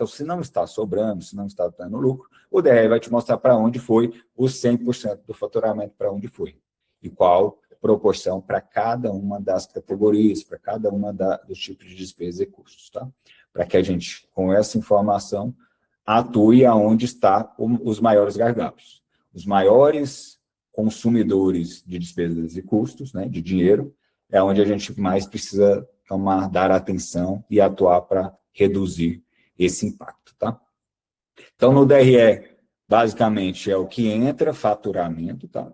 Então, se não está sobrando, se não está dando lucro, o DRE vai te mostrar para onde foi os 100% do faturamento, para onde foi. E qual proporção para cada uma das categorias, para cada uma dos tipos de despesas e custos, tá? Para que a gente, com essa informação, atue aonde está os maiores gargalos. Os maiores consumidores de despesas e custos, né, de dinheiro, é onde a gente mais precisa dar atenção e atuar para reduzir esse impacto, tá? Então, no DRE, basicamente, é o que entra, faturamento, tá?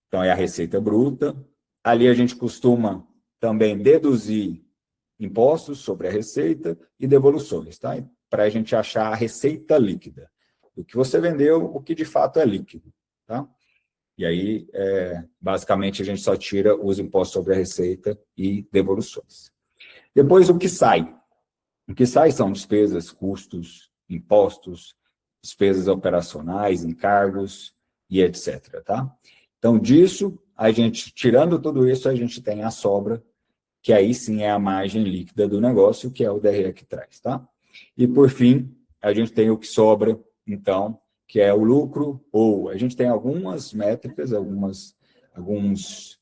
Então, é a receita bruta. Ali a gente costuma também deduzir impostos sobre a receita e devoluções, tá? Para a gente achar a receita líquida. O que você vendeu, o que de fato é líquido, tá? E aí, basicamente, a gente só tira os impostos sobre a receita e devoluções. Depois, o que sai? O que sai são despesas, custos, impostos, despesas operacionais, encargos e etc, tá? Então, disso, a gente, tirando tudo isso, a gente tem a sobra, que aí sim é a margem líquida do negócio, que é o DRE que traz, tá? E, por fim, a gente tem o que sobra, então, que é o lucro, ou a gente tem algumas métricas, alguns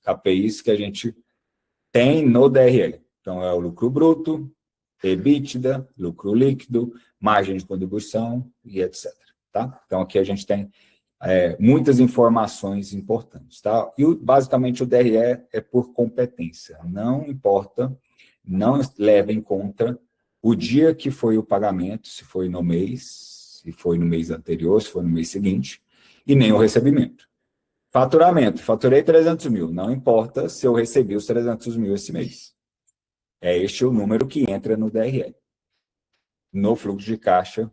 KPIs que a gente tem no DRE. Então, é o lucro bruto, EBITDA, lucro líquido, margem de contribuição e etc. Tá? Então, aqui a gente tem muitas informações importantes. Tá? E, basicamente, o DRE é por competência. Não importa, não leva em conta o dia que foi o pagamento, se foi no mês, se foi no mês anterior, se foi no mês seguinte, e nem o recebimento. Faturamento, faturei 300 mil, não importa se eu recebi os 300 mil esse mês. É este o número que entra no DRE. No fluxo de caixa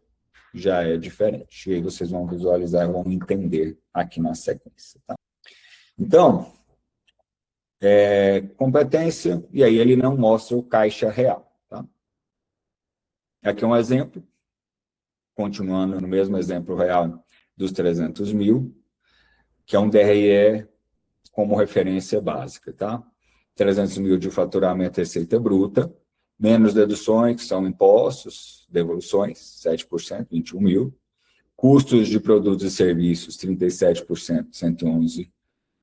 já é diferente. E aí vocês vão visualizar e vão entender aqui na sequência. Tá? Então, competência, e aí ele não mostra o caixa real. Tá? Aqui é um exemplo, continuando no mesmo exemplo real dos 300 mil, que é um DRE como referência básica, tá? 300 mil de faturamento e receita bruta, menos deduções, que são impostos, devoluções, 7%, 21 mil, custos de produtos e serviços, 37%, 111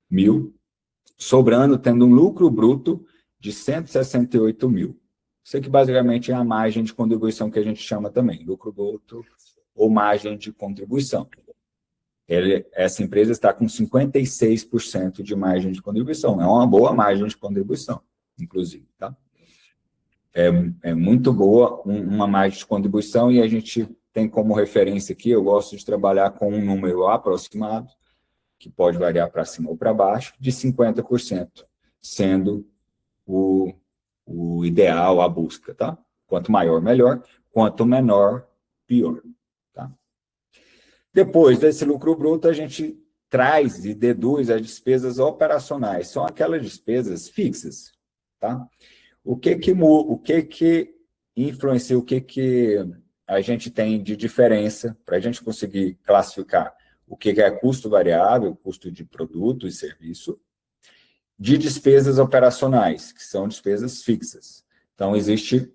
mil, sobrando, tendo um lucro bruto de 168 mil. Isso aqui basicamente é a margem de contribuição que a gente chama também, lucro bruto ou margem de contribuição. Essa empresa está com 56% de margem de contribuição. É uma boa margem de contribuição, inclusive. Tá? É muito boa uma margem de contribuição e a gente tem como referência aqui, eu gosto de trabalhar com um número aproximado, que pode variar para cima ou para baixo, de 50%, sendo o ideal, a busca. Tá? Quanto maior, melhor. Quanto menor, pior. Tá? Depois desse lucro bruto, a gente traz e deduz as despesas operacionais. São aquelas despesas fixas, tá? O que influencia, o que a gente tem de diferença para a gente conseguir classificar o que é custo variável, custo de produto e serviço, de despesas operacionais, que são despesas fixas. Então, existe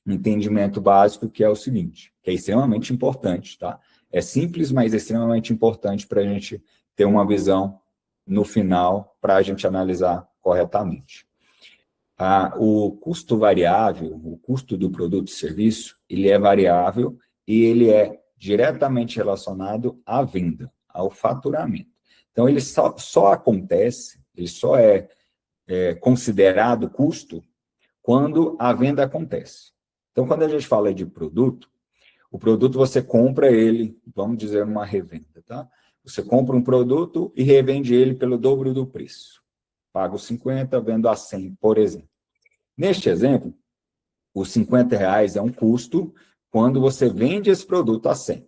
um entendimento básico que é o seguinte, que é extremamente importante, tá? É simples, mas é extremamente importante para a gente ter uma visão no final, para a gente analisar corretamente. O custo variável, o custo do produto e serviço, ele é variável e ele é diretamente relacionado à venda, ao faturamento. Então, ele só acontece, ele só é considerado custo quando a venda acontece. Então, quando a gente fala de produto, o produto você compra ele, vamos dizer, numa revenda, tá? Você compra um produto e revende ele pelo dobro do preço. Pago 50, vendo a 100, por exemplo. Neste exemplo, os R$50 é um custo quando você vende esse produto a 100.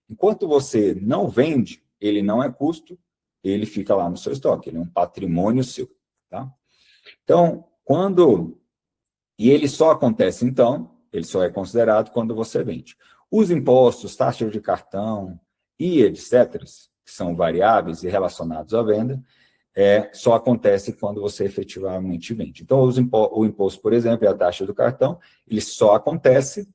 Enquanto você não vende, ele não é custo, ele fica lá no seu estoque, ele é um patrimônio seu, tá? Então, e ele só acontece, então, ele só é considerado quando você vende. Os impostos, taxas de cartão e etc., que são variáveis e relacionados à venda, só acontece quando você efetivamente vende. Então, o imposto, por exemplo, e a taxa do cartão, ele só acontece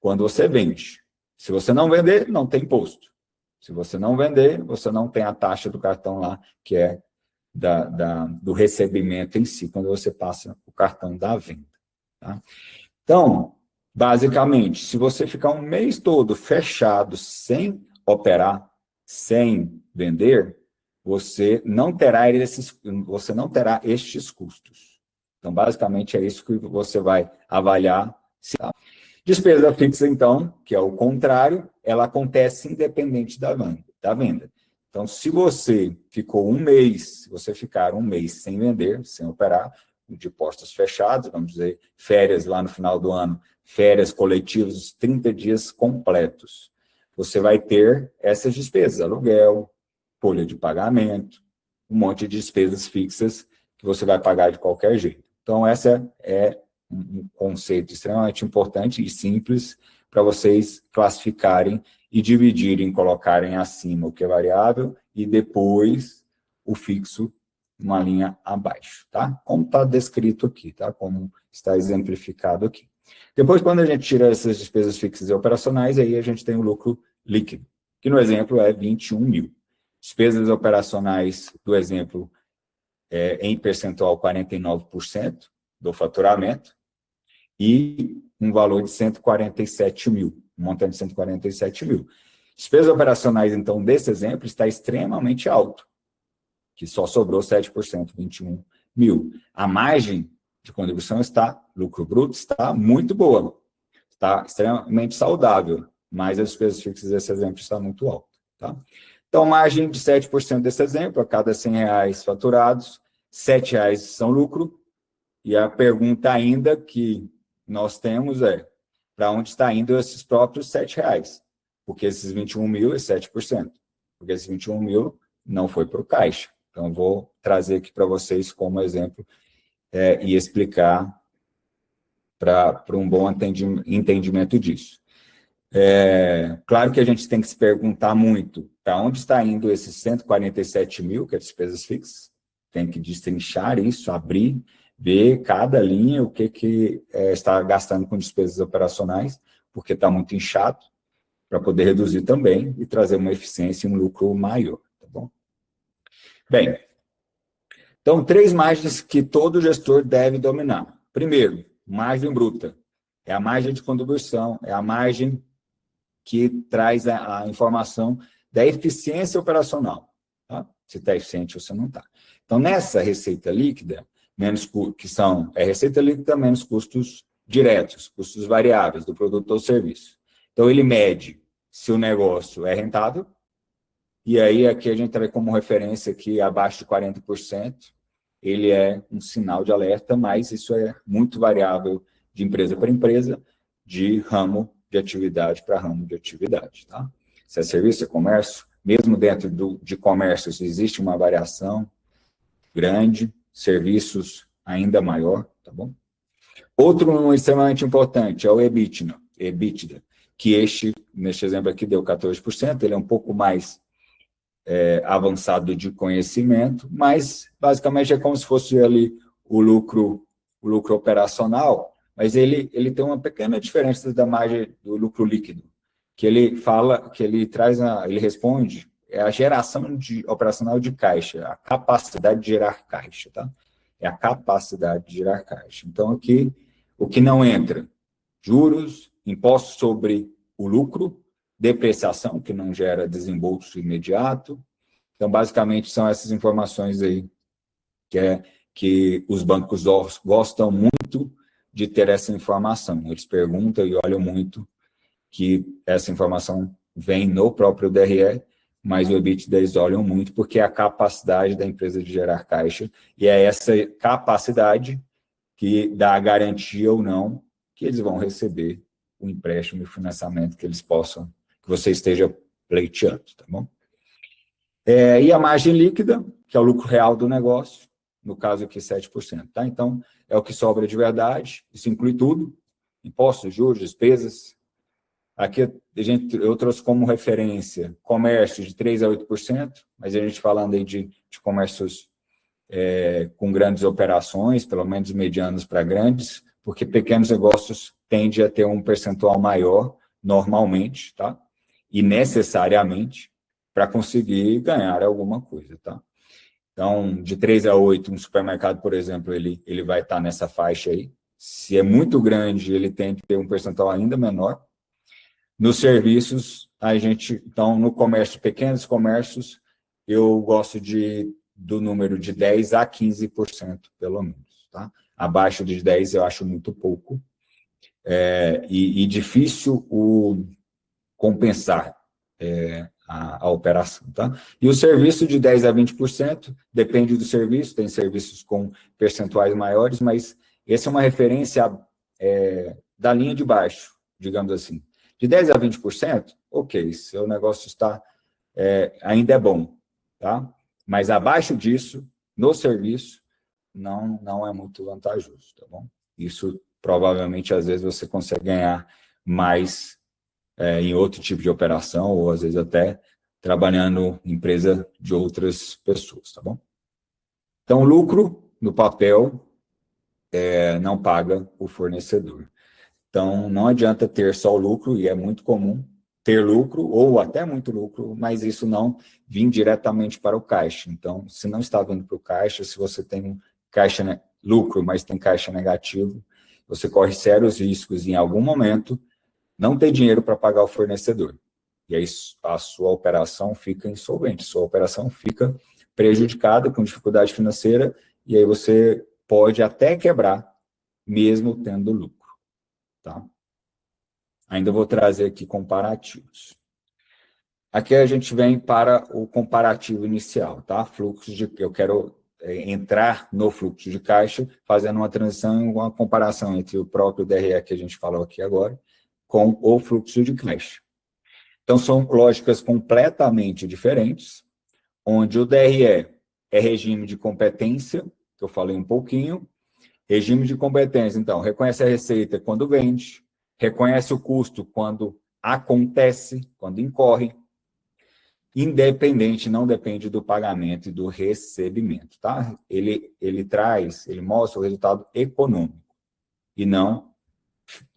quando você vende. Se você não vender, não tem imposto. Se você não vender, você não tem a taxa do cartão lá, que é do recebimento em si, quando você passa o cartão da venda. Tá? Então, basicamente, se você ficar um mês todo fechado, sem operar, sem vender, você não terá estes custos. Então, basicamente, é isso que você vai avaliar. Despesa fixa, então, que é o contrário, ela acontece independente da venda. Então, se você ficou um mês, se você ficar um mês sem vender, sem operar, de postos fechados, vamos dizer, férias lá no final do ano, férias coletivas, 30 dias completos, você vai ter essas despesas, aluguel, folha de pagamento, um monte de despesas fixas que você vai pagar de qualquer jeito. Então, essa é um conceito extremamente importante e simples para vocês classificarem e dividirem, colocarem acima o que é variável e depois o fixo uma linha abaixo, tá? Como está descrito aqui, tá? Como está exemplificado aqui. Depois, quando a gente tira essas despesas fixas e operacionais, aí a gente tem o lucro líquido, que no exemplo é 21 mil. Despesas operacionais do exemplo em percentual 49% do faturamento e um valor de 147 mil, um montante de 147 mil. Despesas operacionais, então, desse exemplo está extremamente alto, que só sobrou 7%, 21 mil. A margem de contribuição lucro bruto está muito boa, está extremamente saudável, mas as despesas fixas desse exemplo está muito alta. Tá? Então, margem de 7% desse exemplo, a cada R$100 faturados, R$7 são lucro, e a pergunta ainda que nós temos é, para onde está indo esses próprios R$7? Porque esses 21 mil é 7%, porque esses 21 mil não foi para o caixa. Então, vou trazer aqui para vocês como exemplo e explicar para um bom entendimento disso. Claro que a gente tem que se perguntar muito para onde está indo esses 147 mil, que é despesas fixas, tem que destrinchar isso, abrir, ver cada linha o que está gastando com despesas operacionais, porque está muito inchado, para poder reduzir também e trazer uma eficiência e um lucro maior, tá bom? Bem, então, 3 margens que todo gestor deve dominar. Primeiro, margem bruta. É a margem de contribuição, é a margem que traz a informação da eficiência operacional. Tá? Se está eficiente ou se não está. Então, nessa receita líquida, receita líquida menos custos diretos, custos variáveis do produto ou serviço. Então, ele mede se o negócio é rentável, e aí aqui a gente traz como referência que abaixo de 40%, ele é um sinal de alerta, mas isso é muito variável de empresa para empresa, de ramo de atividade para ramo de atividade. Tá? Se é serviço, é comércio, mesmo dentro de comércio existe uma variação grande, serviços ainda maior, tá bom? Outro extremamente importante é o EBITDA, que neste exemplo aqui deu 14%, ele é um pouco mais avançado de conhecimento, mas basicamente é como se fosse ali o lucro operacional, mas ele tem uma pequena diferença da margem do lucro líquido, que ele fala, que ele responde, é a geração operacional de caixa, a capacidade de gerar caixa, tá? É a capacidade de gerar caixa. Então, aqui, o que não entra? Juros, impostos sobre o lucro, depreciação, que não gera desembolso imediato. Então, basicamente, são essas informações aí que os bancos gostam muito de ter essa informação. Eles perguntam e olham muito que essa informação vem no próprio DRE, mas o EBITDA eles olham muito porque é a capacidade da empresa de gerar caixa, e é essa capacidade que dá a garantia ou não que eles vão receber o empréstimo e o financiamento que você esteja pleiteando, tá bom? E a margem líquida, que é o lucro real do negócio, no caso aqui 7%, tá? Então, é o que sobra de verdade, isso inclui tudo, impostos, juros, despesas. Aqui eu trouxe como referência comércio de 3% a 8%, mas a gente falando aí de comércios com grandes operações, pelo menos medianos para grandes, porque pequenos negócios tende a ter um percentual maior, normalmente, tá? E necessariamente, para conseguir ganhar alguma coisa, tá? Então, de 3 a 8, um supermercado, por exemplo, ele vai estar nessa faixa aí. Se é muito grande, ele tem que ter um percentual ainda menor. Nos serviços, a gente, então, no comércio, pequenos comércios, eu gosto do número de 10 a 15%, pelo menos, tá? Abaixo de 10 eu acho muito pouco. E difícil compensar a operação, tá? E o serviço de 10 a 20%, depende do serviço, tem serviços com percentuais maiores, mas essa é uma referência da linha de baixo, digamos assim. De 10 a 20%, ok, seu negócio está ainda é bom, tá? Mas abaixo disso, no serviço, não é muito vantajoso, tá bom? Isso, provavelmente, às vezes, você consegue ganhar mais em outro tipo de operação, ou às vezes até trabalhando em empresa de outras pessoas, tá bom? Então, lucro no papel não paga o fornecedor. Então, não adianta ter só o lucro, e é muito comum ter lucro, ou até muito lucro, mas isso não vir diretamente para o caixa. Então, se não está vindo para o caixa, se você tem um caixa lucro, mas tem caixa negativo, você corre sérios riscos em algum momento não ter dinheiro para pagar o fornecedor. E aí a sua operação fica insolvente, sua operação fica prejudicada, com dificuldade financeira, e aí você pode até quebrar, mesmo tendo lucro. Tá? Ainda vou trazer aqui comparativos. Aqui a gente vem para o comparativo inicial, tá? Eu quero entrar no fluxo de caixa, fazendo uma transição, uma comparação entre o próprio DRE que a gente falou aqui agora, com o fluxo de caixa. Então, são lógicas completamente diferentes, onde o DRE é regime de competência, que eu falei um pouquinho. Regime de competência, então, reconhece a receita quando vende, reconhece o custo quando acontece, quando incorre, independente, não depende do pagamento e do recebimento, tá? Ele mostra o resultado econômico, e não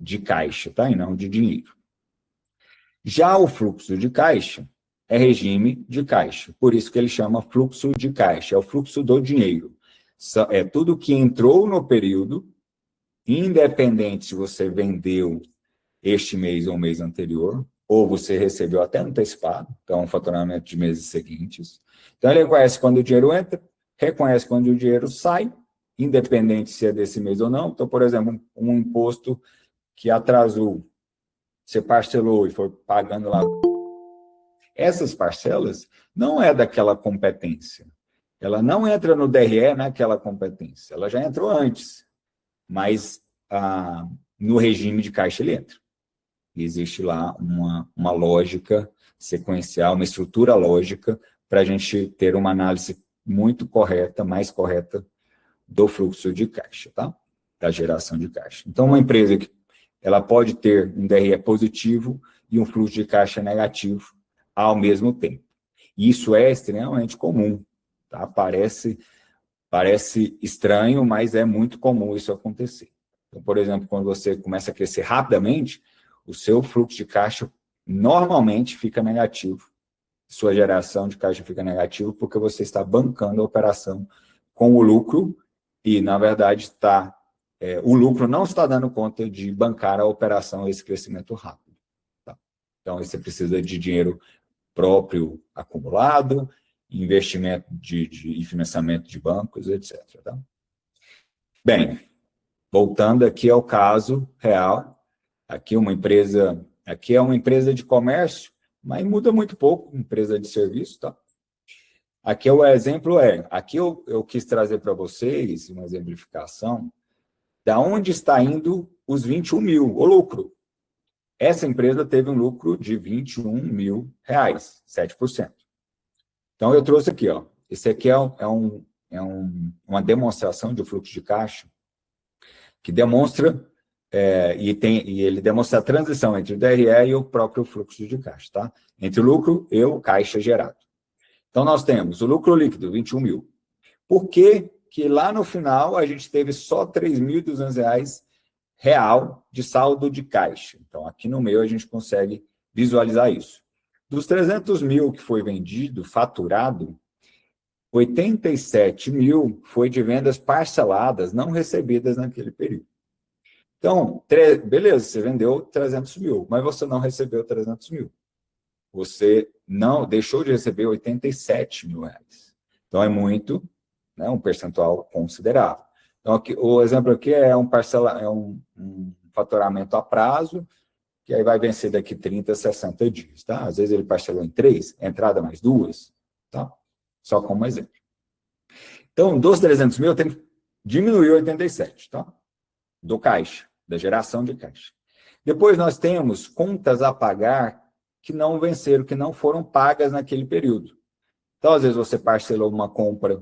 de caixa, tá? E não de dinheiro. Já o fluxo de caixa é regime de caixa, por isso que ele chama fluxo de caixa, é o fluxo do dinheiro. É tudo que entrou no período, independente se você vendeu este mês ou mês anterior, ou você recebeu até antecipado, então um faturamento de meses seguintes. Então ele reconhece quando o dinheiro entra, reconhece quando o dinheiro sai, independente se é desse mês ou não. Então, por exemplo, um imposto que atrasou, você parcelou e foi pagando lá. Essas parcelas não é daquela competência. Ela não entra no DRE naquela competência. Ela já entrou antes, mas no regime de caixa ele entra. E existe lá uma lógica sequencial, uma estrutura lógica para a gente ter uma análise muito correta, mais correta do fluxo de caixa, tá? Da geração de caixa. Então, uma empresa que ela pode ter um DRE positivo e um fluxo de caixa negativo ao mesmo tempo. Isso é extremamente comum, tá? Parece estranho, mas é muito comum isso acontecer. Então, por exemplo, quando você começa a crescer rapidamente, o seu fluxo de caixa normalmente fica negativo. Sua geração de caixa fica negativa porque você está bancando a operação com o lucro e, na verdade, o lucro não está dando conta de bancar a operação, esse crescimento rápido. Tá? Então, você precisa de dinheiro próprio acumulado, investimento e financiamento de bancos, etc. Tá? Bem, voltando aqui ao caso real, aqui é uma empresa de comércio, mas muda muito pouco, empresa de serviço, tá? Aqui o exemplo aqui eu quis trazer para vocês uma exemplificação da onde está indo os 21 mil, o lucro. Essa empresa teve um lucro de 21 mil reais, 7%. Então, eu trouxe aqui, ó. Esse aqui uma demonstração de fluxo de caixa que demonstra, e ele demonstra a transição entre o DRE e o próprio fluxo de caixa, tá? Entre o lucro e o caixa gerado. Então, nós temos o lucro líquido, 21 mil. Por que lá no final a gente teve só R$ 3.200 real de saldo de caixa. Então, aqui no meio a gente consegue visualizar isso. Dos 300 mil que foi vendido, faturado, 87 mil foi de vendas parceladas, não recebidas naquele período. Então, beleza, você vendeu 300 mil, mas você não recebeu 300 mil. Você não deixou de receber 87 mil reais. Então, é muito, né, um percentual considerável. Então, aqui, o exemplo aqui é um faturamento a prazo, que aí vai vencer daqui 30, 60 dias, tá? Às vezes ele parcelou em 3, entrada mais 2, tá? Só como exemplo. Então, dos 300 mil, tem que diminuir 87, tá? Do caixa, da geração de caixa. Depois nós temos contas a pagar que não venceram, que não foram pagas naquele período. Então, às vezes você parcelou uma compra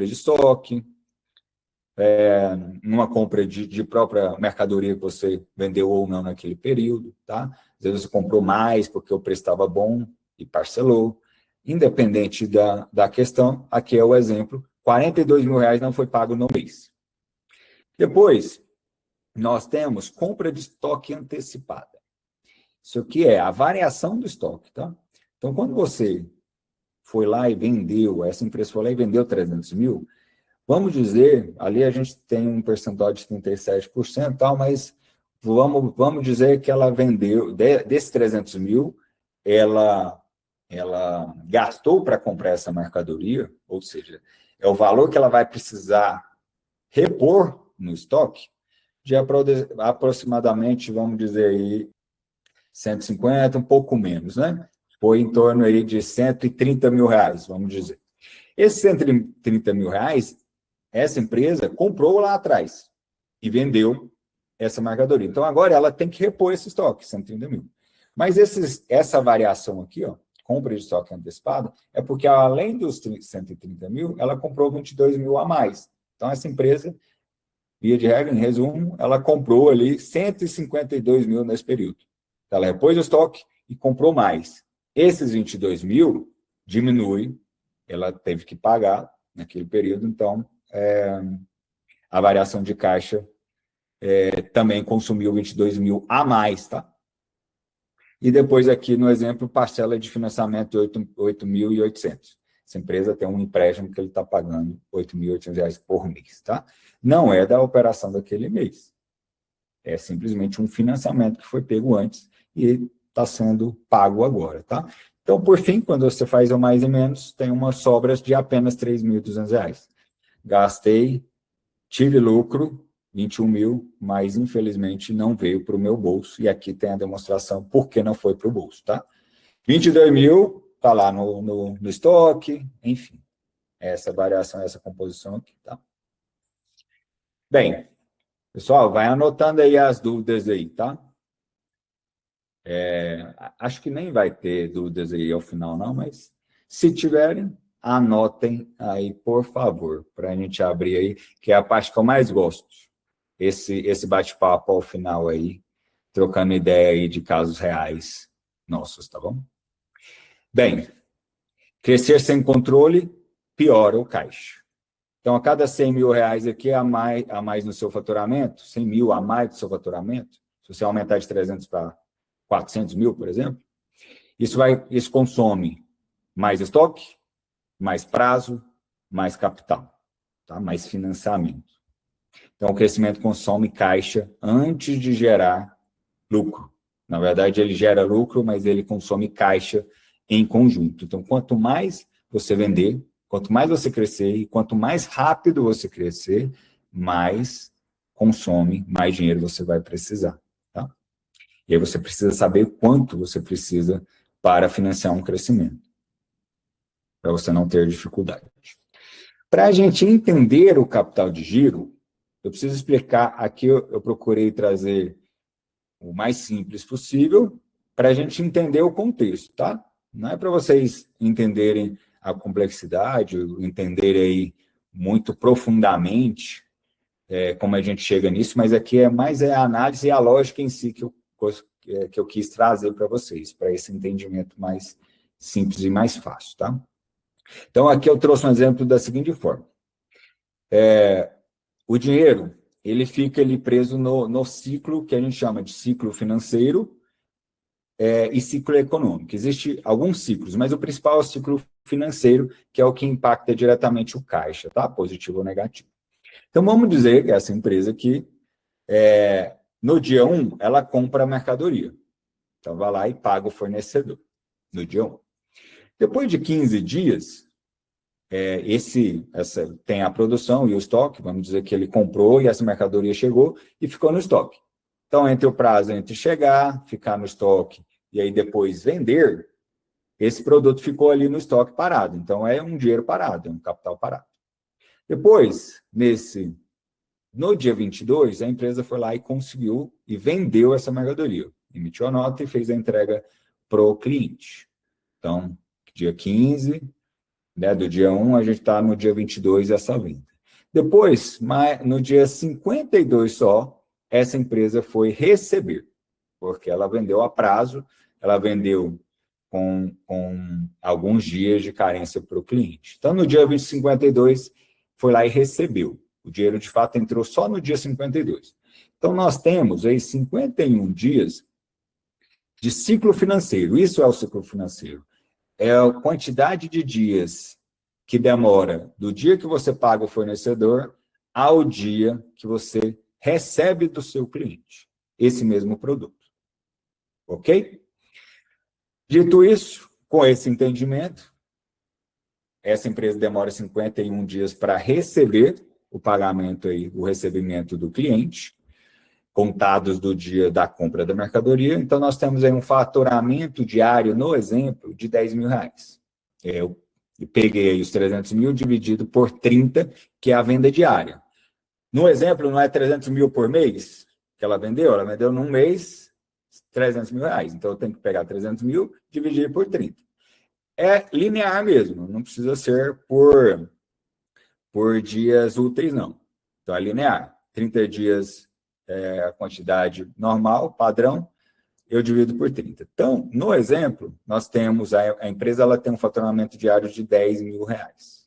de estoque, numa compra de própria mercadoria que você vendeu ou não naquele período, tá? Às vezes você comprou mais porque o preço estava bom e parcelou. Independente da questão, aqui é o exemplo, 42 mil reais não foi pago no mês. Depois, nós temos compra de estoque antecipada. Isso aqui é a variação do estoque, tá? Então, quando você foi lá e vendeu, essa empresa foi lá e vendeu 300 mil, vamos dizer, ali a gente tem um percentual de 37%, tal, mas vamos dizer que ela vendeu, desses 300 mil, ela gastou para comprar essa mercadoria, ou seja, é o valor que ela vai precisar repor no estoque, de aproximadamente, vamos dizer aí, 150, um pouco menos, né? Foi em torno aí de 130 mil reais, vamos dizer. Esses 130 mil reais, essa empresa comprou lá atrás e vendeu essa mercadoria. Então, agora ela tem que repor esse estoque, 130 mil. Mas essa variação aqui, ó, compra de estoque antecipada, é porque além dos 130 mil, ela comprou 22 mil a mais. Então, essa empresa, via de regra, em resumo, ela comprou ali 152 mil nesse período. Então, ela repôs o estoque e comprou mais. Esses 22 mil diminui, ela teve que pagar naquele período, então a variação de caixa também consumiu 22 mil a mais, tá? E depois aqui no exemplo, parcela de financiamento de 8.800. Essa empresa tem um empréstimo que ele está pagando R$ 8.800 por mês, tá? Não é da operação daquele mês. É simplesmente um financiamento que foi pego antes e está sendo pago agora, tá? Então, por fim, quando você faz o mais e menos, tem umas sobras de apenas R$ 3.200. Gastei, tive lucro, 21 mil, mas infelizmente não veio para o meu bolso. E aqui tem a demonstração por que não foi para o bolso, tá? 22 mil, está lá no estoque, enfim. Essa variação, essa composição aqui, tá? Bem, pessoal, vai anotando aí as dúvidas aí, tá? Acho que nem vai ter dúvidas aí ao final, não, mas se tiverem, anotem aí, por favor, para a gente abrir aí, que é a parte que eu mais gosto. Esse bate-papo ao final aí, trocando ideia aí de casos reais nossos, tá bom? Bem, crescer sem controle piora o caixa. Então, a cada 100 mil reais aqui a mais no seu faturamento, 100 mil a mais do seu faturamento, se você aumentar de 300 para 400 mil, por exemplo, isso consome mais estoque, mais prazo, mais capital, tá? Mais financiamento. Então, o crescimento consome caixa antes de gerar lucro. Na verdade, ele gera lucro, mas ele consome caixa em conjunto. Então, quanto mais você vender, quanto mais você crescer e quanto mais rápido você crescer, mais consome, mais dinheiro você vai precisar. Tá? E aí você precisa saber quanto você precisa para financiar um crescimento, para você não ter dificuldade. Para a gente entender o capital de giro, eu preciso explicar, aqui eu procurei trazer o mais simples possível para a gente entender o contexto, tá? Não é para vocês entenderem a complexidade, entenderem aí muito profundamente como a gente chega nisso, mas aqui é mais a análise e a lógica em si que eu quis trazer para vocês, para esse entendimento mais simples e mais fácil, tá? Então, aqui eu trouxe um exemplo da seguinte forma. O dinheiro, ele fica ali preso no ciclo que a gente chama de ciclo financeiro e ciclo econômico. Existem alguns ciclos, mas o principal é o ciclo financeiro, que é o que impacta diretamente o caixa, tá? Positivo ou negativo. Então, vamos dizer que essa empresa aqui, no dia 1, ela compra a mercadoria. Então, vai lá e paga o fornecedor, no dia 1. Depois de 15 dias, tem a produção e o estoque, vamos dizer que ele comprou e essa mercadoria chegou e ficou no estoque. Então, entre o prazo entre chegar, ficar no estoque e aí depois vender, esse produto ficou ali no estoque parado. Então, é um dinheiro parado, é um capital parado. Depois, no dia 22, a empresa foi lá e conseguiu e vendeu essa mercadoria. Emitiu a nota e fez a entrega para o cliente. Então, dia 15, né, do dia 1, a gente está no dia 22 essa venda. Depois, no dia 52 só, essa empresa foi receber, porque ela vendeu a prazo, ela vendeu com alguns dias de carência para o cliente. Então, no dia 52, foi lá e recebeu. O dinheiro, de fato, entrou só no dia 52. Então, nós temos aí 51 dias de ciclo financeiro. Isso é o ciclo financeiro. É a quantidade de dias que demora do dia que você paga o fornecedor ao dia que você recebe do seu cliente esse mesmo produto. Ok? Dito isso, com esse entendimento, essa empresa demora 51 dias para receber o pagamento aí, o recebimento do cliente, contados do dia da compra da mercadoria. Então, nós temos aí um faturamento diário, no exemplo, de R$10.000. Eu peguei os 300 mil dividido por 30, que é a venda diária. No exemplo, não é 300 mil por mês que ela vendeu num mês R$300.000. Então, eu tenho que pegar 300 mil e dividir por 30. É linear mesmo, não precisa ser por dias úteis, não. Então, é linear. 30 dias é a quantidade normal, padrão, eu divido por 30. Então, no exemplo, nós temos, a empresa ela tem um faturamento diário de R$10.000.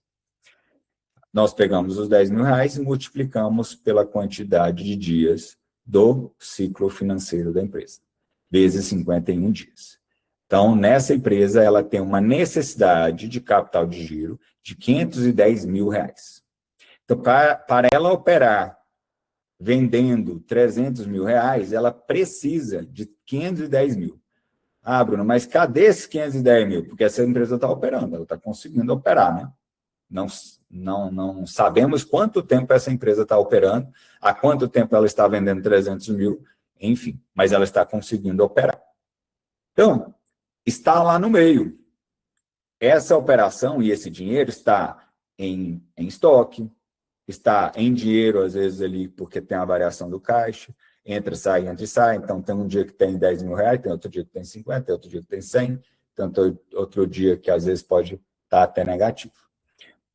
Nós pegamos os R$10.000 e multiplicamos pela quantidade de dias do ciclo financeiro da empresa, vezes 51 dias. Então, nessa empresa, ela tem uma necessidade de capital de giro de R$510.000. Então, para ela operar vendendo R$300.000, ela precisa de 510 mil. Ah, Bruno, mas cadê esses 510 mil? Porque essa empresa está operando, ela está conseguindo operar, né? Não sabemos quanto tempo essa empresa está operando, há quanto tempo ela está vendendo 300 mil, enfim, mas ela está conseguindo operar. Então, está lá no meio. Essa operação e esse dinheiro está em estoque, está em dinheiro, às vezes, ali, porque tem a variação do caixa, entra e sai. Então, tem um dia que tem R$10.000, tem outro dia que tem 50, tem outro dia que tem 100, tanto outro dia que, às vezes, pode estar até negativo.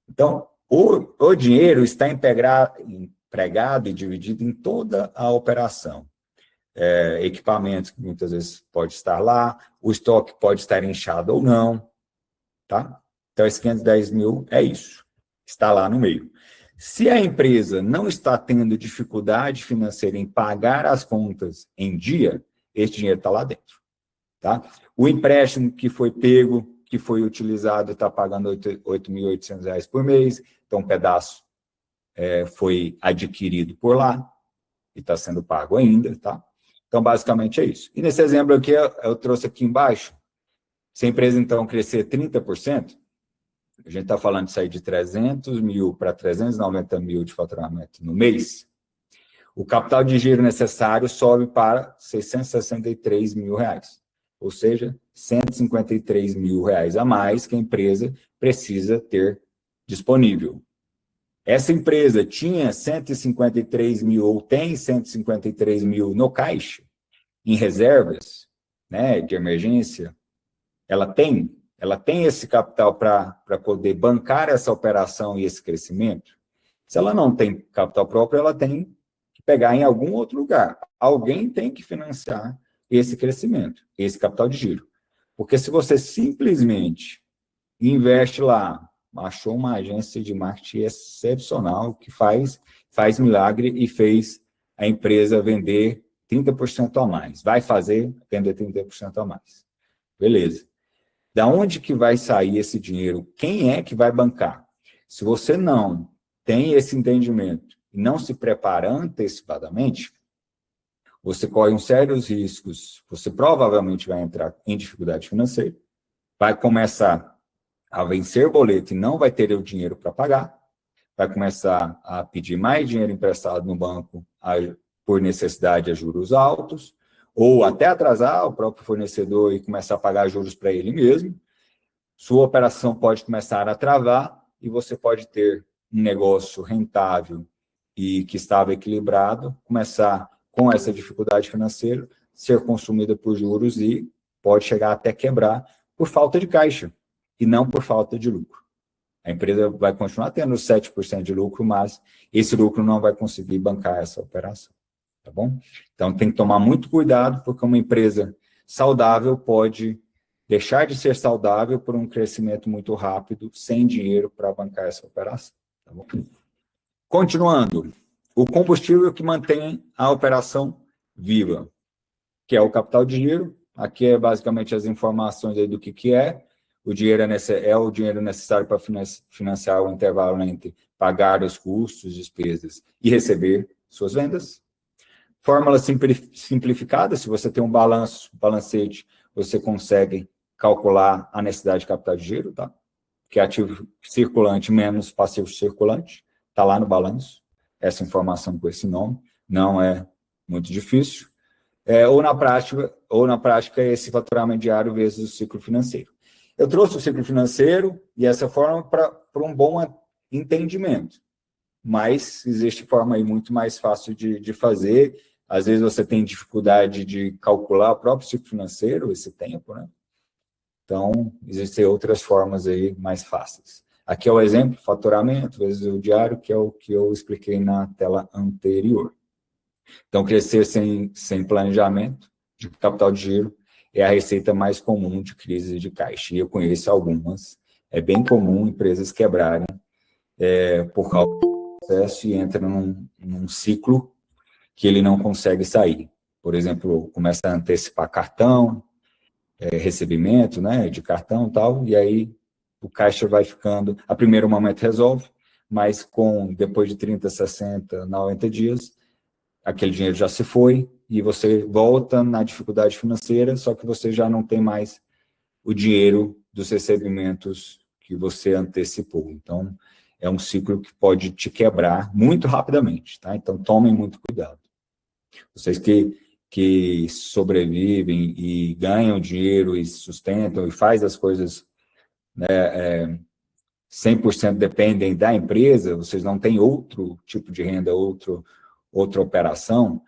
Então, o dinheiro está empregado e dividido em toda a operação. Equipamentos que muitas vezes pode estar lá, o estoque pode estar inchado ou não, tá? Então, esse 510 mil é isso, está lá no meio. Se a empresa não está tendo dificuldade financeira em pagar as contas em dia, esse dinheiro está lá dentro. Tá? O empréstimo que foi pego, que foi utilizado, está pagando R$8.800 por mês, então um pedaço foi adquirido por lá e está sendo pago ainda. Tá? Então, basicamente é isso. E nesse exemplo aqui, eu trouxe aqui embaixo, se a empresa, então, crescer 30%, a gente está falando de sair de 300 mil para 390 mil de faturamento no mês, o capital de giro necessário sobe para R$663 mil, ou seja, R$153.000 a mais que a empresa precisa ter disponível. Essa empresa tinha 153 mil, ou tem 153 mil no caixa, em reservas, né, de emergência, ela tem esse capital para poder bancar essa operação e esse crescimento? Se ela não tem capital próprio, ela tem que pegar em algum outro lugar. Alguém tem que financiar esse crescimento, esse capital de giro. Porque se você simplesmente investe lá achou uma agência de marketing excepcional que faz milagre e fez a empresa vender 30% a mais. Vai vender 30% a mais. Beleza. Da onde que vai sair esse dinheiro? Quem é que vai bancar? Se você não tem esse entendimento e não se prepara antecipadamente, você corre uns sérios riscos. Você provavelmente vai entrar em dificuldade financeira, vai começar a vencer boleto e não vai ter o dinheiro para pagar, vai começar a pedir mais dinheiro emprestado no banco por necessidade a juros altos, ou até atrasar o próprio fornecedor e começar a pagar juros para ele mesmo. Sua operação pode começar a travar e você pode ter um negócio rentável e que estava equilibrado, começar com essa dificuldade financeira, ser consumida por juros e pode chegar até quebrar por falta de caixa e não por falta de lucro. A empresa vai continuar tendo 7% de lucro, mas esse lucro não vai conseguir bancar essa operação, tá bom? Então, tem que tomar muito cuidado, porque uma empresa saudável pode deixar de ser saudável por um crescimento muito rápido, sem dinheiro para bancar essa operação, tá bom? Continuando, o combustível que mantém a operação viva, que é o capital de giro. Aqui é basicamente as informações aí do que é. O dinheiro é o dinheiro necessário para financiar o intervalo entre pagar os custos, despesas e receber suas vendas. Fórmula simplificada: se você tem um balancete, você consegue calcular a necessidade de capital de giro, tá? Que é ativo circulante menos passivo circulante, está lá no balanço. Essa informação com esse nome não é muito difícil. Ou na prática, esse faturamento diário vezes o ciclo financeiro. Eu trouxe o ciclo financeiro e essa forma para um bom entendimento, mas existe forma aí muito mais fácil de fazer. Às vezes você tem dificuldade de calcular o próprio ciclo financeiro, esse tempo, né? Então, existem outras formas aí mais fáceis. Aqui é o exemplo, faturamento vezes o diário, que é o que eu expliquei na tela anterior. Então, crescer sem planejamento de capital de giro é a receita mais comum de crise de caixa. E eu conheço algumas. É bem comum empresas quebrarem por causa do processo e entram num ciclo que ele não consegue sair. Por exemplo, começa a antecipar cartão, recebimento, né, de cartão e tal, e aí o caixa vai ficando, a primeiro momento resolve, mas depois de 30, 60, 90 dias, aquele dinheiro já se foi e você volta na dificuldade financeira, só que você já não tem mais o dinheiro dos recebimentos que você antecipou. Então, é um ciclo que pode te quebrar muito rapidamente, tá? Então, tomem muito cuidado. Vocês que sobrevivem e ganham dinheiro e sustentam e faz as coisas, né, 100% dependem da empresa, vocês não têm outro tipo de renda, outra operação,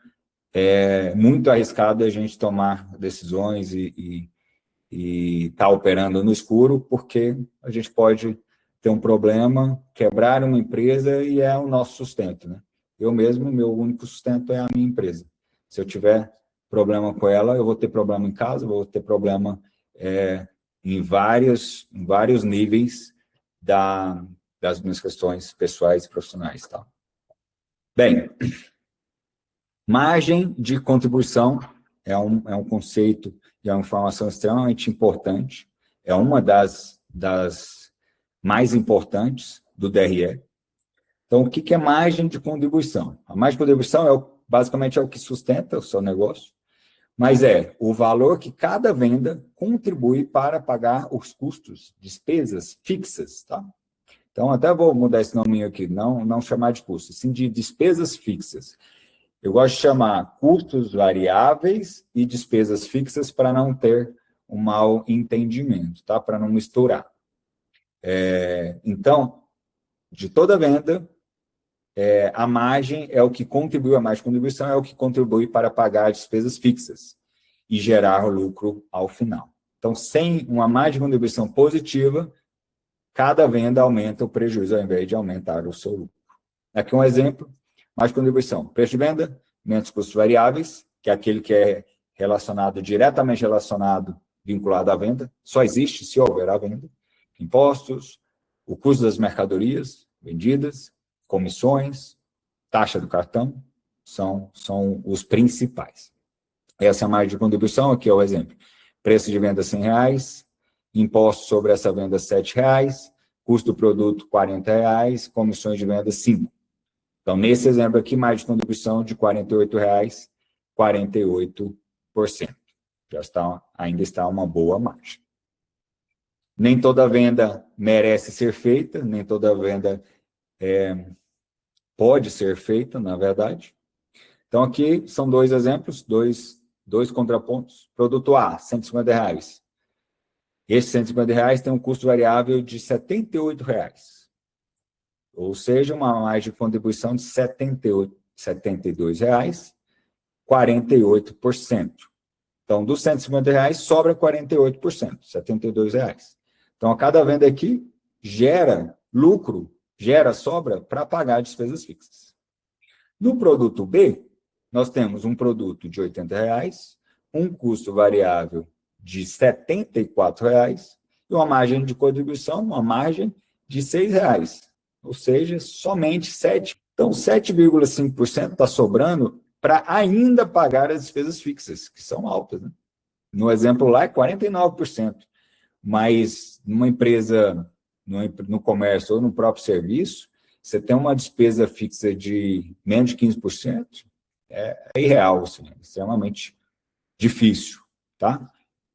é muito arriscado a gente tomar decisões e estar operando no escuro, porque a gente pode ter um problema, quebrar uma empresa e é o nosso sustento, né? Eu mesmo, meu único sustento é a minha empresa. Se eu tiver problema com ela, eu vou ter problema em casa, vou ter problema em vários níveis das minhas questões pessoais e profissionais, tá? Bem, margem de contribuição é um conceito e é uma informação extremamente importante, é uma das mais importantes do DRE. Então, o que é margem de contribuição? A margem de contribuição basicamente é o que sustenta o seu negócio, mas é o valor que cada venda contribui para pagar os custos, despesas fixas, tá? Então, até vou mudar esse nominho aqui, não chamar de custos, sim de despesas fixas. Eu gosto de chamar custos variáveis e despesas fixas para não ter um mau entendimento, tá? Para não misturar. Então, de toda venda, a margem é o que contribui, a margem de contribuição é o que contribui para pagar as despesas fixas e gerar o lucro ao final. Então, sem uma margem de contribuição positiva, cada venda aumenta o prejuízo ao invés de aumentar o seu lucro. Aqui um exemplo, margem de contribuição, preço de venda, menos custos variáveis, que é aquele que é diretamente relacionado, vinculado à venda, só existe se houver a venda, impostos, o custo das mercadorias vendidas, comissões, taxa do cartão, são os principais. Essa é a margem de contribuição, aqui é o exemplo. Preço de venda R$100, imposto sobre essa venda R$7, custo do produto R$40, comissões de venda 5. Então, nesse exemplo aqui, margem de contribuição de R$48, 48%. Ainda está uma boa margem. Nem toda venda merece ser feita, nem toda venda pode ser feita, na verdade. Então, aqui são dois exemplos, dois contrapontos. Produto A, R$150. Esse R$150 tem um custo variável de R$78. Ou seja, uma margem de contribuição de R$72, 48%. Então, dos R$150 sobra 48%, R$72. Então, a cada venda aqui gera lucro, gera sobra para pagar despesas fixas. No produto B, nós temos um produto de R$80, um custo variável de R$74 e uma margem de contribuição, uma margem de R$6. Ou seja, somente 7%. Então, 7,5% está sobrando para ainda pagar as despesas fixas, que são altas, né? No exemplo lá é 49%, mas numa empresa, no comércio ou no próprio serviço, você tem uma despesa fixa de menos de 15%, é irreal, assim, é extremamente difícil, tá?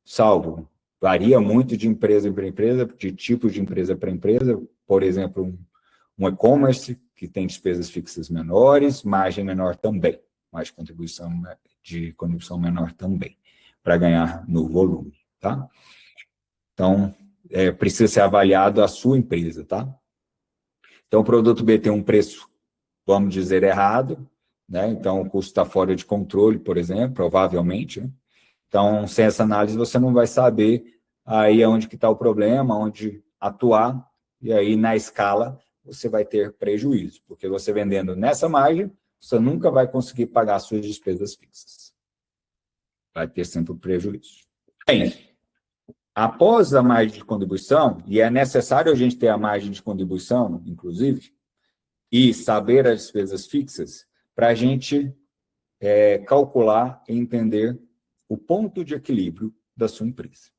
Salvo, varia muito de empresa para empresa, de tipo de empresa para empresa, por exemplo, um e-commerce que tem despesas fixas menores, margem menor também, margem de contribuição menor também, para ganhar no volume, tá? Então, precisa ser avaliado a sua empresa, tá? Então, o produto B tem um preço, vamos dizer, errado, né? Então, o custo está fora de controle, por exemplo, provavelmente, né? Então, sem essa análise, você não vai saber aí onde que está o problema, onde atuar, e aí, na escala, você vai ter prejuízo, porque você vendendo nessa margem, você nunca vai conseguir pagar suas despesas fixas. Vai ter sempre prejuízo. Bem, após a margem de contribuição, e é necessário a gente ter a margem de contribuição, inclusive, e saber as despesas fixas, para a gente calcular e entender o ponto de equilíbrio da sua empresa.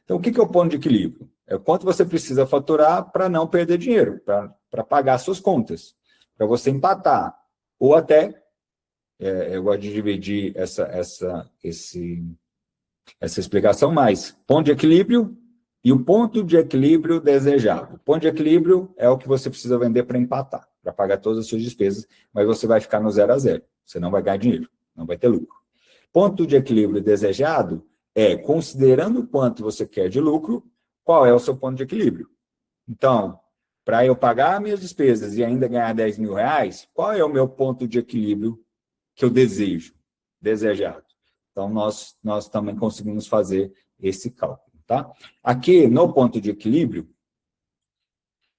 Então, o que é o ponto de equilíbrio? É o quanto você precisa faturar para não perder dinheiro, para pagar suas contas, para você empatar. Ou até, eu gosto de dividir essa explicação mais, ponto de equilíbrio e o ponto de equilíbrio desejado. O ponto de equilíbrio é o que você precisa vender para empatar, para pagar todas as suas despesas, mas você vai ficar no 0 a 0. Você não vai ganhar dinheiro, não vai ter lucro. Ponto de equilíbrio desejado é, considerando quanto você quer de lucro, qual é o seu ponto de equilíbrio. Então, para eu pagar minhas despesas e ainda ganhar R$10.000, qual é o meu ponto de equilíbrio que eu desejado? Então, nós também conseguimos fazer esse cálculo, tá? Aqui, no ponto de equilíbrio,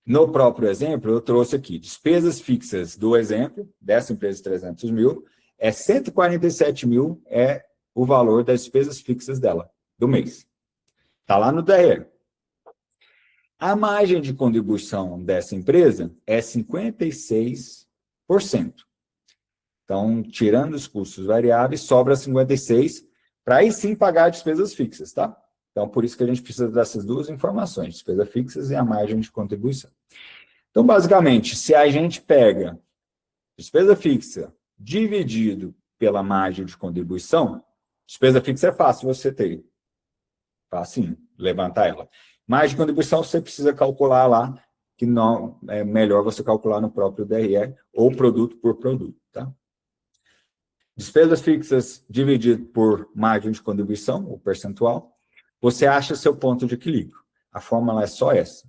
no próprio exemplo, eu trouxe aqui despesas fixas do exemplo, dessa empresa de 300 mil, 147 mil é o valor das despesas fixas dela, do mês. Está lá no DR. A margem de contribuição dessa empresa é 56%. Então, tirando os custos variáveis, sobra 56%, para aí sim pagar despesas fixas, tá? Então, por isso que a gente precisa dessas duas informações, despesas fixas e a margem de contribuição. Então, basicamente, se a gente pega despesa fixa dividido pela margem de contribuição, despesa fixa é fácil você ter. Fácil levantar ela. Margem de contribuição você precisa calcular lá, que não é melhor você calcular no próprio DRE ou produto por produto, tá? Despesas fixas dividido por margem de contribuição, o percentual, você acha seu ponto de equilíbrio. A fórmula é só essa.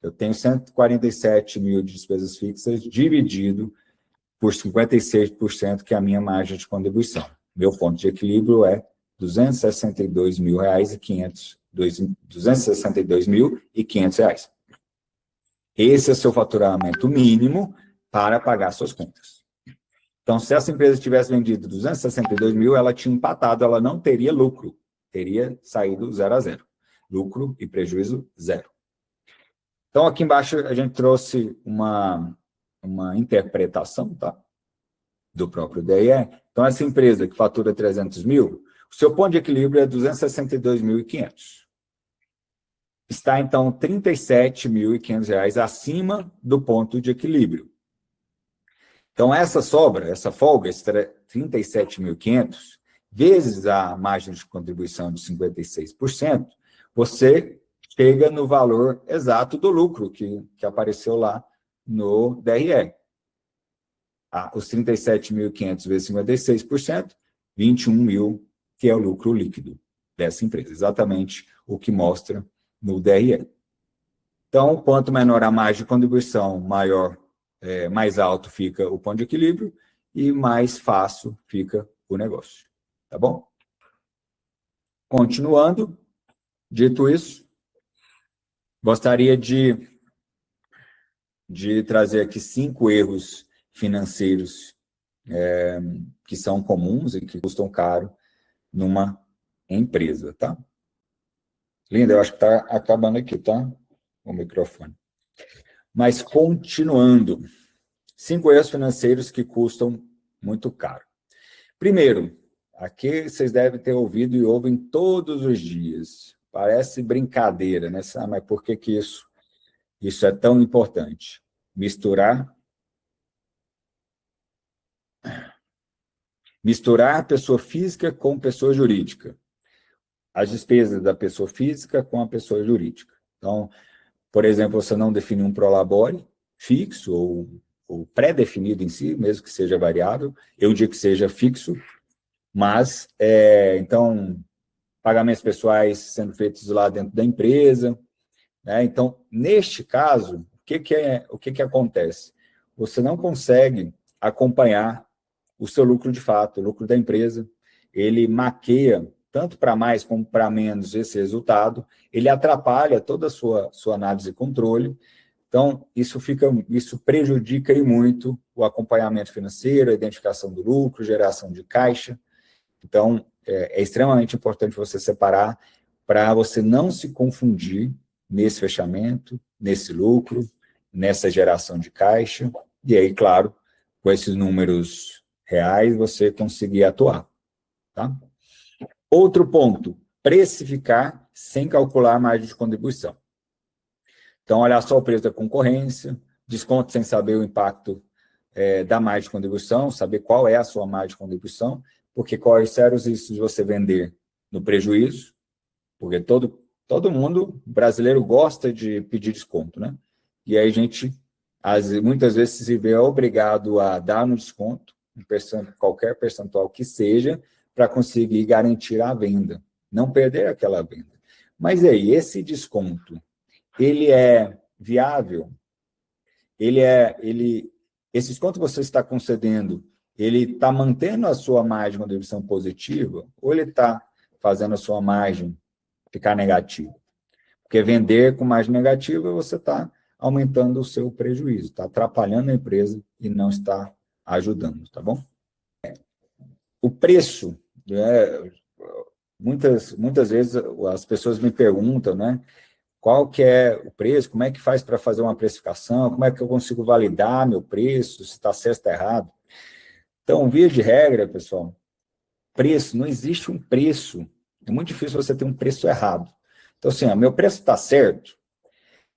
Eu tenho 147 mil de despesas fixas dividido por 56%, que é a minha margem de contribuição. Meu ponto de equilíbrio é R$262.500. Esse é o seu faturamento mínimo para pagar suas contas. Então, se essa empresa tivesse vendido 262 mil, ela tinha empatado, ela não teria lucro, teria saído 0 a 0. Lucro e prejuízo, 0. Então, aqui embaixo, a gente trouxe uma interpretação, tá? Do próprio DRE. Então, essa empresa que fatura 300 mil, o seu ponto de equilíbrio é 262.500. Está, então, R$ 37.500 acima do ponto de equilíbrio. Então, essa sobra, essa folga, esse 37.500, vezes a margem de contribuição de 56%, você chega no valor exato do lucro que apareceu lá no DRE. Os 37.500 vezes 56%, 21.000, que é o lucro líquido dessa empresa. Exatamente o que mostra no DRE. Então, quanto menor a margem de contribuição, mais alto fica o ponto de equilíbrio e mais fácil fica o negócio. Tá bom? Continuando, dito isso, gostaria de trazer aqui 5 erros financeiros que são comuns e que custam caro numa empresa, tá? Linda, eu acho que está acabando aqui, tá? O microfone. Mas, continuando, 5 erros financeiros que custam muito caro. Primeiro, aqui vocês devem ter ouvido e ouvem todos os dias. Parece brincadeira, né? Mas por que isso é tão importante? Misturar pessoa física com pessoa jurídica. As despesas da pessoa física com a pessoa jurídica. Então, por exemplo, você não define um prolabore fixo ou pré-definido em si, mesmo que seja variável, eu digo que seja fixo, mas, então, pagamentos pessoais sendo feitos lá dentro da empresa, né? Então, neste caso, o que acontece? Você não consegue acompanhar o seu lucro de fato, o lucro da empresa, ele maqueia tanto para mais como para menos esse resultado, ele atrapalha toda a sua análise e controle. Então, isso prejudica e muito o acompanhamento financeiro, a identificação do lucro, geração de caixa. Então, é extremamente importante você separar para você não se confundir nesse fechamento, nesse lucro, nessa geração de caixa, e aí, claro, com esses números reais, você conseguir atuar. Tá? Outro ponto, precificar sem calcular a margem de contribuição. Então, olhar só o preço da concorrência, desconto sem saber o impacto da margem de contribuição, saber qual é a sua margem de contribuição, porque corre sérios riscos de você vender no prejuízo, porque todo mundo brasileiro gosta de pedir desconto, né? E aí a gente, muitas vezes, se vê obrigado a dar um desconto, qualquer percentual que seja, para conseguir garantir a venda, não perder aquela venda. Mas aí, esse desconto, ele é viável? Esse desconto que você está concedendo, ele está mantendo a sua margem de contribuição positiva ou ele está fazendo a sua margem ficar negativa? Porque vender com margem negativa, você está aumentando o seu prejuízo, está atrapalhando a empresa e não está ajudando, tá bom? O preço, muitas vezes as pessoas me perguntam, né? Qual que é o preço, como é que faz para fazer uma precificação, como é que eu consigo validar meu preço, se está certo ou errado. Então, via de regra, pessoal, preço, não existe um preço, é muito difícil você ter um preço errado. Então, assim, meu preço está certo,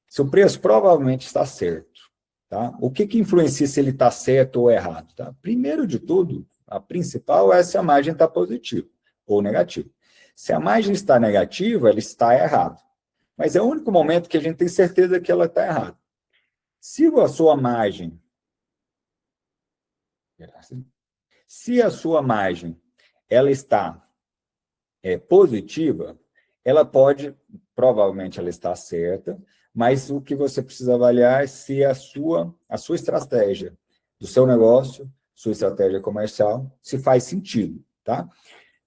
seu preço provavelmente está certo, tá? O que influencia se ele está certo ou errado, tá? Primeiro de tudo, a principal é se a margem está positiva ou negativa. Se a margem está negativa, ela está errada. Mas é o único momento que a gente tem certeza que ela está errada. Se a sua margem ela está positiva, ela provavelmente ela está certa, mas o que você precisa avaliar é se a sua estratégia do seu negócio, sua estratégia comercial, se faz sentido, tá?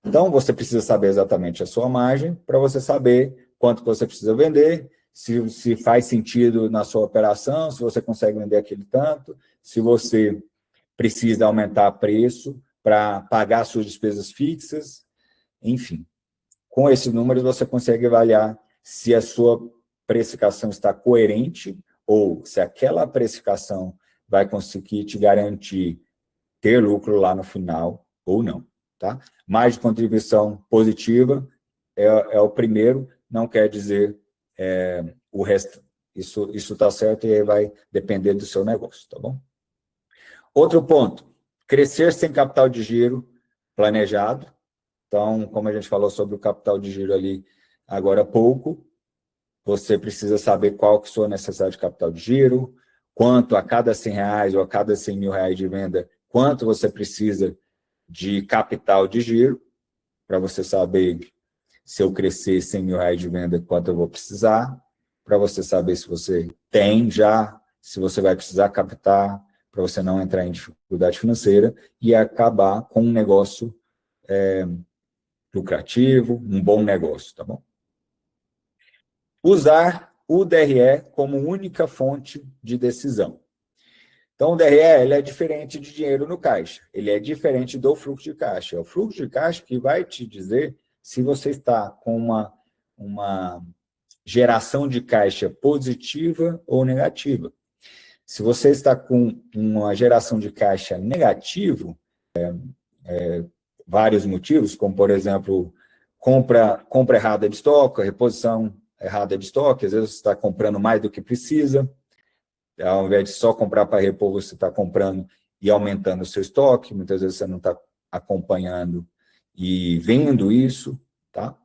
Então, você precisa saber exatamente a sua margem para você saber quanto você precisa vender, se faz sentido na sua operação, se você consegue vender aquele tanto, se você precisa aumentar preço para pagar suas despesas fixas, enfim. Com esses números, você consegue avaliar se a sua precificação está coerente ou se aquela precificação vai conseguir te garantir ter lucro lá no final ou não, tá? Margem de contribuição positiva é o primeiro, não quer dizer o resto. Isso está certo e aí vai depender do seu negócio, tá bom? Outro ponto, crescer sem capital de giro planejado. Então, como a gente falou sobre o capital de giro ali agora há pouco, você precisa saber qual que é a sua necessidade de capital de giro, quanto a cada R$100 ou a cada R$100.000 de venda, quanto você precisa de capital de giro, para você saber se eu crescer R$100.000 de venda, quanto eu vou precisar, para você saber se você tem já, se você vai precisar captar, para você não entrar em dificuldade financeira e acabar com um negócio lucrativo, um bom negócio, tá bom? Usar o DRE como única fonte de decisão. Então, o DRE ele é diferente de dinheiro no caixa, ele é diferente do fluxo de caixa. É o fluxo de caixa que vai te dizer se você está com uma geração de caixa positiva ou negativa. Se você está com uma geração de caixa negativo, vários motivos, como, por exemplo, compra errada de estoque, reposição errada de estoque, às vezes você está comprando mais do que precisa, ao invés de só comprar para repor, você está comprando e aumentando o seu estoque, muitas vezes você não está acompanhando e vendo isso, tá?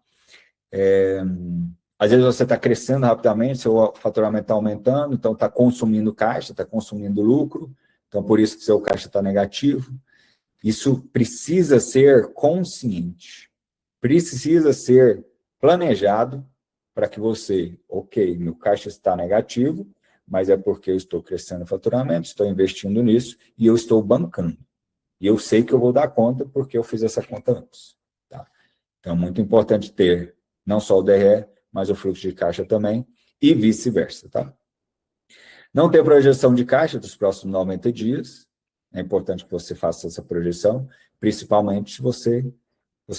Às vezes você está crescendo rapidamente, seu faturamento está aumentando, então está consumindo caixa, está consumindo lucro, então por isso que seu caixa está negativo. Isso precisa ser consciente, precisa ser planejado para que você, ok, meu caixa está negativo, mas é porque eu estou crescendo o faturamento, estou investindo nisso e eu estou bancando. E eu sei que eu vou dar conta porque eu fiz essa conta antes. Tá? Então, é muito importante ter não só o DRE, mas o fluxo de caixa também e vice-versa. Tá? Não ter projeção de caixa dos próximos 90 dias. É importante que você faça essa projeção, principalmente se você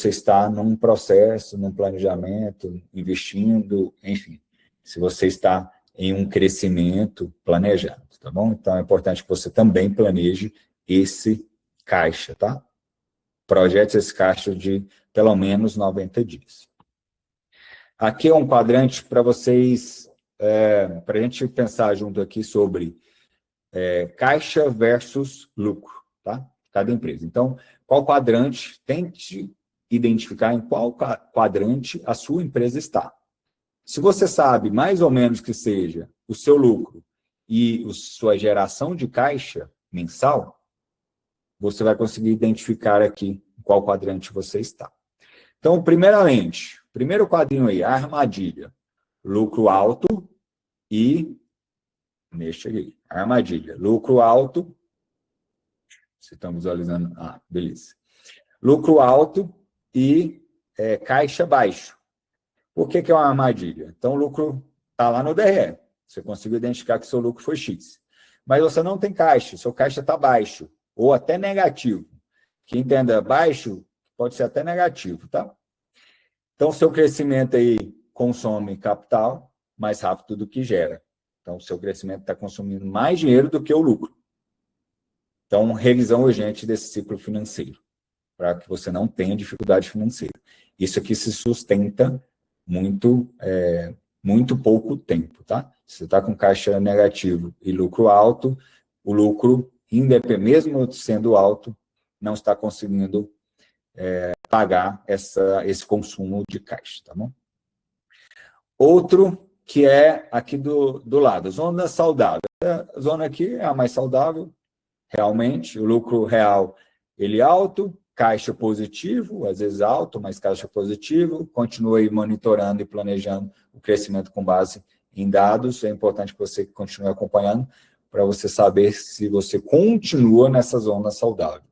está num processo, num planejamento, investindo, enfim. Se você está em um crescimento planejado, tá bom? Então, é importante que você também planeje esse caixa, tá? Projete esse caixa de pelo menos 90 dias. Aqui é um quadrante para vocês, para a gente pensar junto aqui sobre caixa versus lucro, tá? Cada empresa. Então, qual quadrante, tente identificar em qual quadrante a sua empresa está. Se você sabe, mais ou menos que seja, o seu lucro e a sua geração de caixa mensal, você vai conseguir identificar aqui em qual quadrante você está. Então, primeiramente, primeiro quadrinho aí, a armadilha. Lucro alto e... Deixa aí, armadilha. Lucro alto. Se estamos visualizando... Ah, beleza. Lucro alto e caixa baixo. Por que é uma armadilha? Então, o lucro está lá no DRE. Você conseguiu identificar que seu lucro foi X. Mas você não tem caixa, seu caixa está baixo, ou até negativo. Que entenda, baixo pode ser até negativo, tá? Então, seu crescimento aí consome capital mais rápido do que gera. Então, o seu crescimento está consumindo mais dinheiro do que o lucro. Então, revisão urgente desse ciclo financeiro, para que você não tenha dificuldade financeira. Isso aqui se sustenta muito pouco tempo, tá? Se você está com caixa negativo e lucro alto, o lucro, mesmo sendo alto, não está conseguindo pagar esse consumo de caixa, tá bom? Outro que é aqui do lado, zona saudável. A zona aqui é a mais saudável, realmente, o lucro real, ele é alto, caixa positivo, às vezes alto, mas caixa positivo, continua aí monitorando e planejando o crescimento com base em dados, é importante que você continue acompanhando para você saber se você continua nessa zona saudável.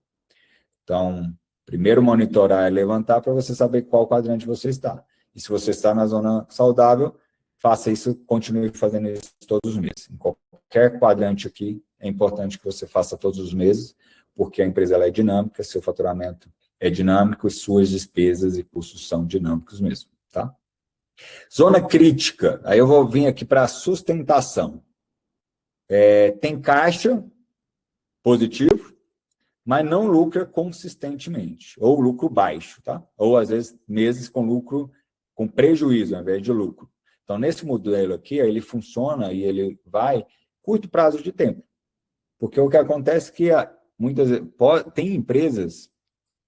Então, primeiro monitorar e levantar para você saber qual quadrante você está. E se você está na zona saudável, faça isso, continue fazendo isso todos os meses. Em qualquer quadrante aqui, é importante que você faça todos os meses, porque a empresa ela é dinâmica, seu faturamento é dinâmico e suas despesas e custos são dinâmicos mesmo, tá? Zona crítica, aí eu vou vir aqui para a sustentação. Tem caixa positivo, mas não lucra consistentemente, ou lucro baixo, tá? Ou, às vezes, meses com lucro, com prejuízo, ao invés de lucro. Então, nesse modelo aqui, ele funciona e ele vai curto prazo de tempo. Porque o que acontece é que muitas vezes, tem empresas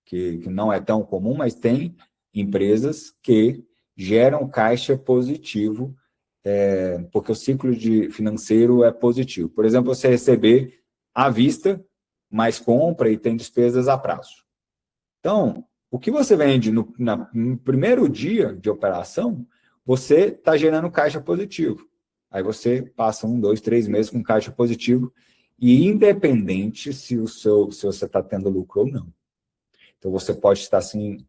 que não é tão comum, mas tem empresas que geram caixa positivo, porque o ciclo financeiro é positivo. Por exemplo, você receber à vista, mais compra e tem despesas a prazo. Então, o que você vende no primeiro dia de operação, você está gerando caixa positivo. Aí você passa 1, 2, 3 meses com caixa positivo, e independente se você está tendo lucro ou não. Então, você pode estar se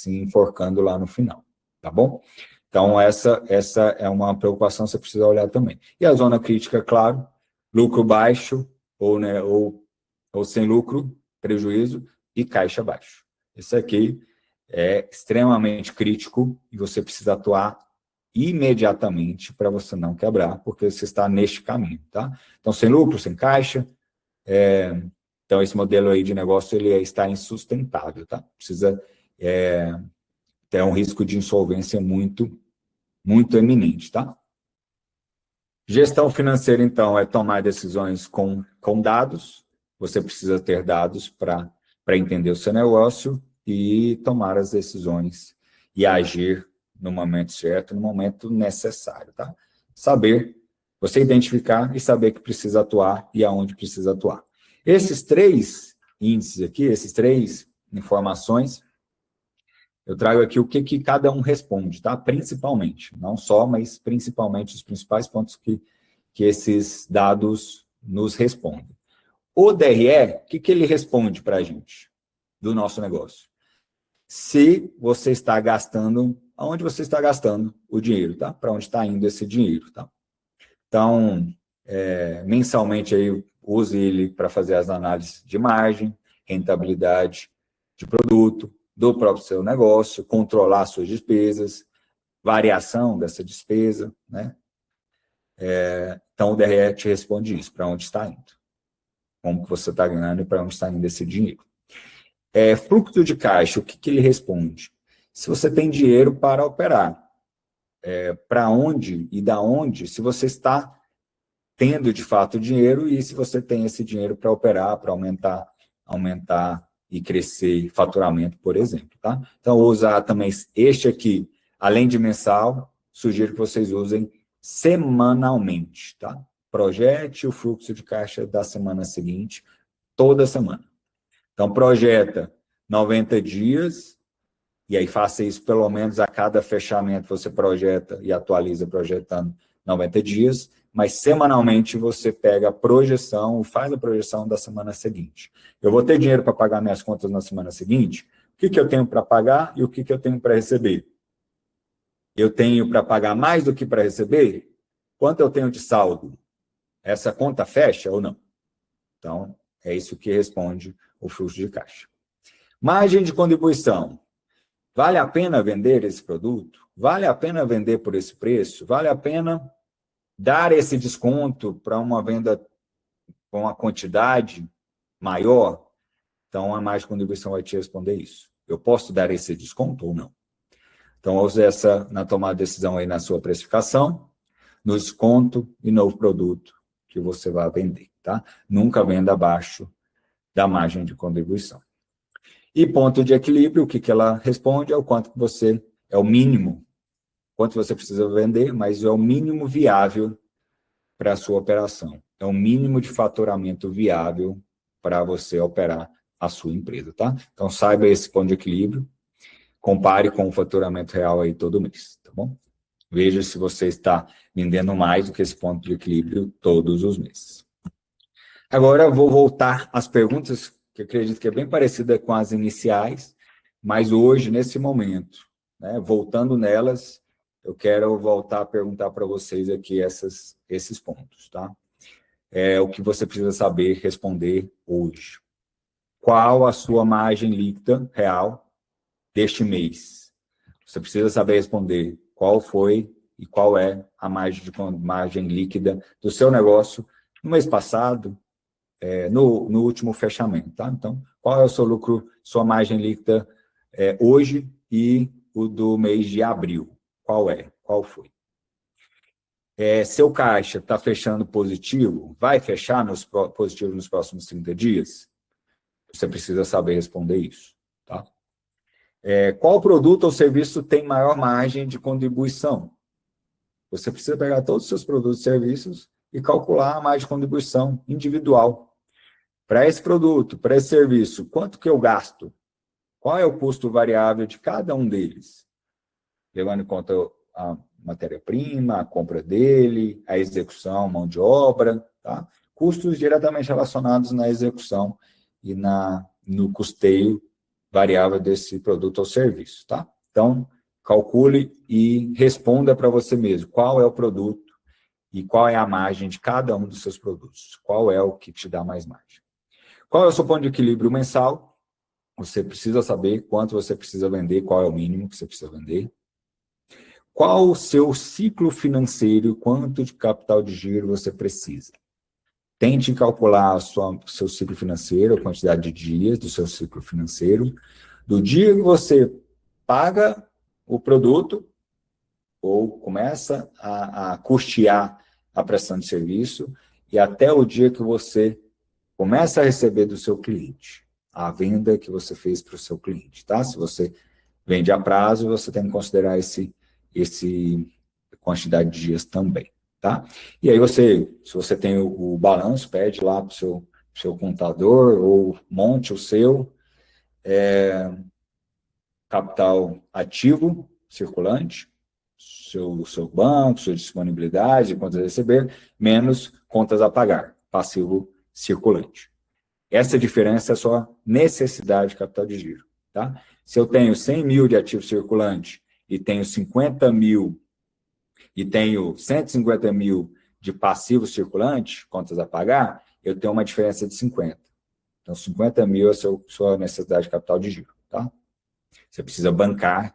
enforcando lá no final, tá bom? Então, essa é uma preocupação que você precisa olhar também. E a zona crítica, claro, lucro baixo ou sem lucro, prejuízo e caixa baixo. Isso aqui é extremamente crítico e você precisa atuar imediatamente para você não quebrar, porque você está neste caminho, tá? Então, sem lucro, sem caixa, então esse modelo aí de negócio ele está insustentável, tá? Precisa ter um risco de insolvência muito, muito eminente, tá? Gestão financeira, então, é tomar decisões com dados. Você precisa ter dados para entender o seu negócio e tomar as decisões e agir no momento certo, no momento necessário, tá? Saber, você identificar e saber que precisa atuar e aonde precisa atuar. Esses 3 índices aqui, esses 3 informações, eu trago aqui o que cada um responde, tá? Principalmente, não só, mas principalmente os principais pontos que esses dados nos respondem. O DRE, o que ele responde para a gente, do nosso negócio? Se você está gastando, aonde você está gastando o dinheiro, tá? Para onde está indo esse dinheiro, tá? Então, mensalmente, aí, use ele para fazer as análises de margem, rentabilidade de produto, do próprio seu negócio, controlar suas despesas, variação dessa despesa, né? Então, o DRE te responde isso, para onde está indo. Como que você está ganhando e para onde está indo esse dinheiro. Fluxo de caixa, o que ele responde? Se você tem dinheiro para operar, para onde e da onde, se você está tendo de fato dinheiro e se você tem esse dinheiro para operar, para aumentar e crescer faturamento, por exemplo, tá? Então, vou usar também este aqui, além de mensal, sugiro que vocês usem semanalmente, tá? Projete o fluxo de caixa da semana seguinte, toda semana. Então, projeta 90 dias, e aí faça isso pelo menos a cada fechamento, você projeta e atualiza projetando 90 dias, mas semanalmente você pega a projeção, faz a projeção da semana seguinte. Eu vou ter dinheiro para pagar minhas contas na semana seguinte? O que eu tenho para pagar e o que eu tenho para receber? Eu tenho para pagar mais do que para receber? Quanto eu tenho de saldo? Essa conta fecha ou não? Então, é isso que responde o fluxo de caixa. Margem de contribuição. Vale a pena vender esse produto? Vale a pena vender por esse preço? Vale a pena dar esse desconto para uma venda com uma quantidade maior? Então, a margem de contribuição vai te responder isso. Eu posso dar esse desconto ou não? Então, use essa na tomada de decisão aí na sua precificação, no desconto e novo produto que você vai vender, tá? Nunca venda abaixo da margem de contribuição. E ponto de equilíbrio, o que ela responde é o quanto que você, é o mínimo, quanto você precisa vender, mas é o mínimo viável para a sua operação. É o mínimo de faturamento viável para você operar a sua empresa, tá? Então, saiba esse ponto de equilíbrio, compare com o faturamento real aí todo mês, tá bom? Veja se você está vendendo mais do que esse ponto de equilíbrio todos os meses. Agora, eu vou voltar às perguntas, que eu acredito que é bem parecida com as iniciais, mas hoje, nesse momento, né, voltando nelas, eu quero voltar a perguntar para vocês aqui esses pontos, tá? O que você precisa saber responder hoje. Qual a sua margem líquida real deste mês? Você precisa saber responder qual foi e qual é a margem líquida do seu negócio no mês passado, no último fechamento, tá? Então, qual é o seu lucro, sua margem líquida hoje e o do mês de abril? Qual foi? Seu caixa está fechando positivo? Vai fechar positivo nos próximos 30 dias? Você precisa saber responder isso, tá? Qual produto ou serviço tem maior margem de contribuição? Você precisa pegar todos os seus produtos e serviços e calcular a margem de contribuição individual. Para esse produto, para esse serviço, quanto que eu gasto? Qual é o custo variável de cada um deles? Levando em conta a matéria-prima, a compra dele, a execução, mão de obra, tá? Custos diretamente relacionados na execução e no custeio variável desse produto ou serviço, tá? Então, calcule e responda para você mesmo qual é o produto e qual é a margem de cada um dos seus produtos. Qual é o que te dá mais margem? Qual é o seu ponto de equilíbrio mensal? Você precisa saber quanto você precisa vender, qual é o mínimo que você precisa vender. Qual o seu ciclo financeiro, quanto de capital de giro você precisa? Tente calcular o seu ciclo financeiro, a quantidade de dias do seu ciclo financeiro, do dia que você paga o produto ou começa a custear a prestação de serviço e até o dia que você começa a receber do seu cliente, a venda que você fez para o seu cliente, tá? Se você vende a prazo, você tem que considerar esse quantidade de dias também, tá? E aí se você tem o balanço, pede lá para o seu contador ou monte o seu capital ativo circulante, seu banco, sua disponibilidade, contas a receber, menos contas a pagar, passivo circulante. Essa diferença é a sua necessidade de capital de giro, tá? Se eu tenho 100 mil de ativo circulante e tenho 50 mil e tenho 150 mil de passivo circulante, contas a pagar, eu tenho uma diferença de 50. Então, 50 mil é a sua necessidade de capital de giro, tá? Você precisa bancar,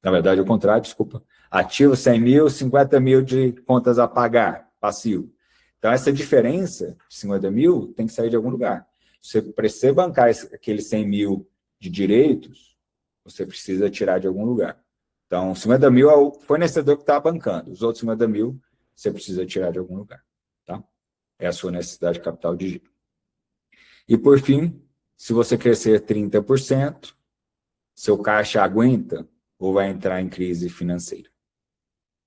na verdade, ao contrário, desculpa, ativo 100 mil, 50 mil de contas a pagar, passivo. Então, essa diferença de 50 mil tem que sair de algum lugar. Se você precisa bancar aqueles 100 mil de direitos, você precisa tirar de algum lugar. Então, 50 mil é o fornecedor que está bancando. Os outros 50 mil você precisa tirar de algum lugar, tá? É a sua necessidade de capital de giro. E, por fim, se você crescer 30%, seu caixa aguenta ou vai entrar em crise financeira?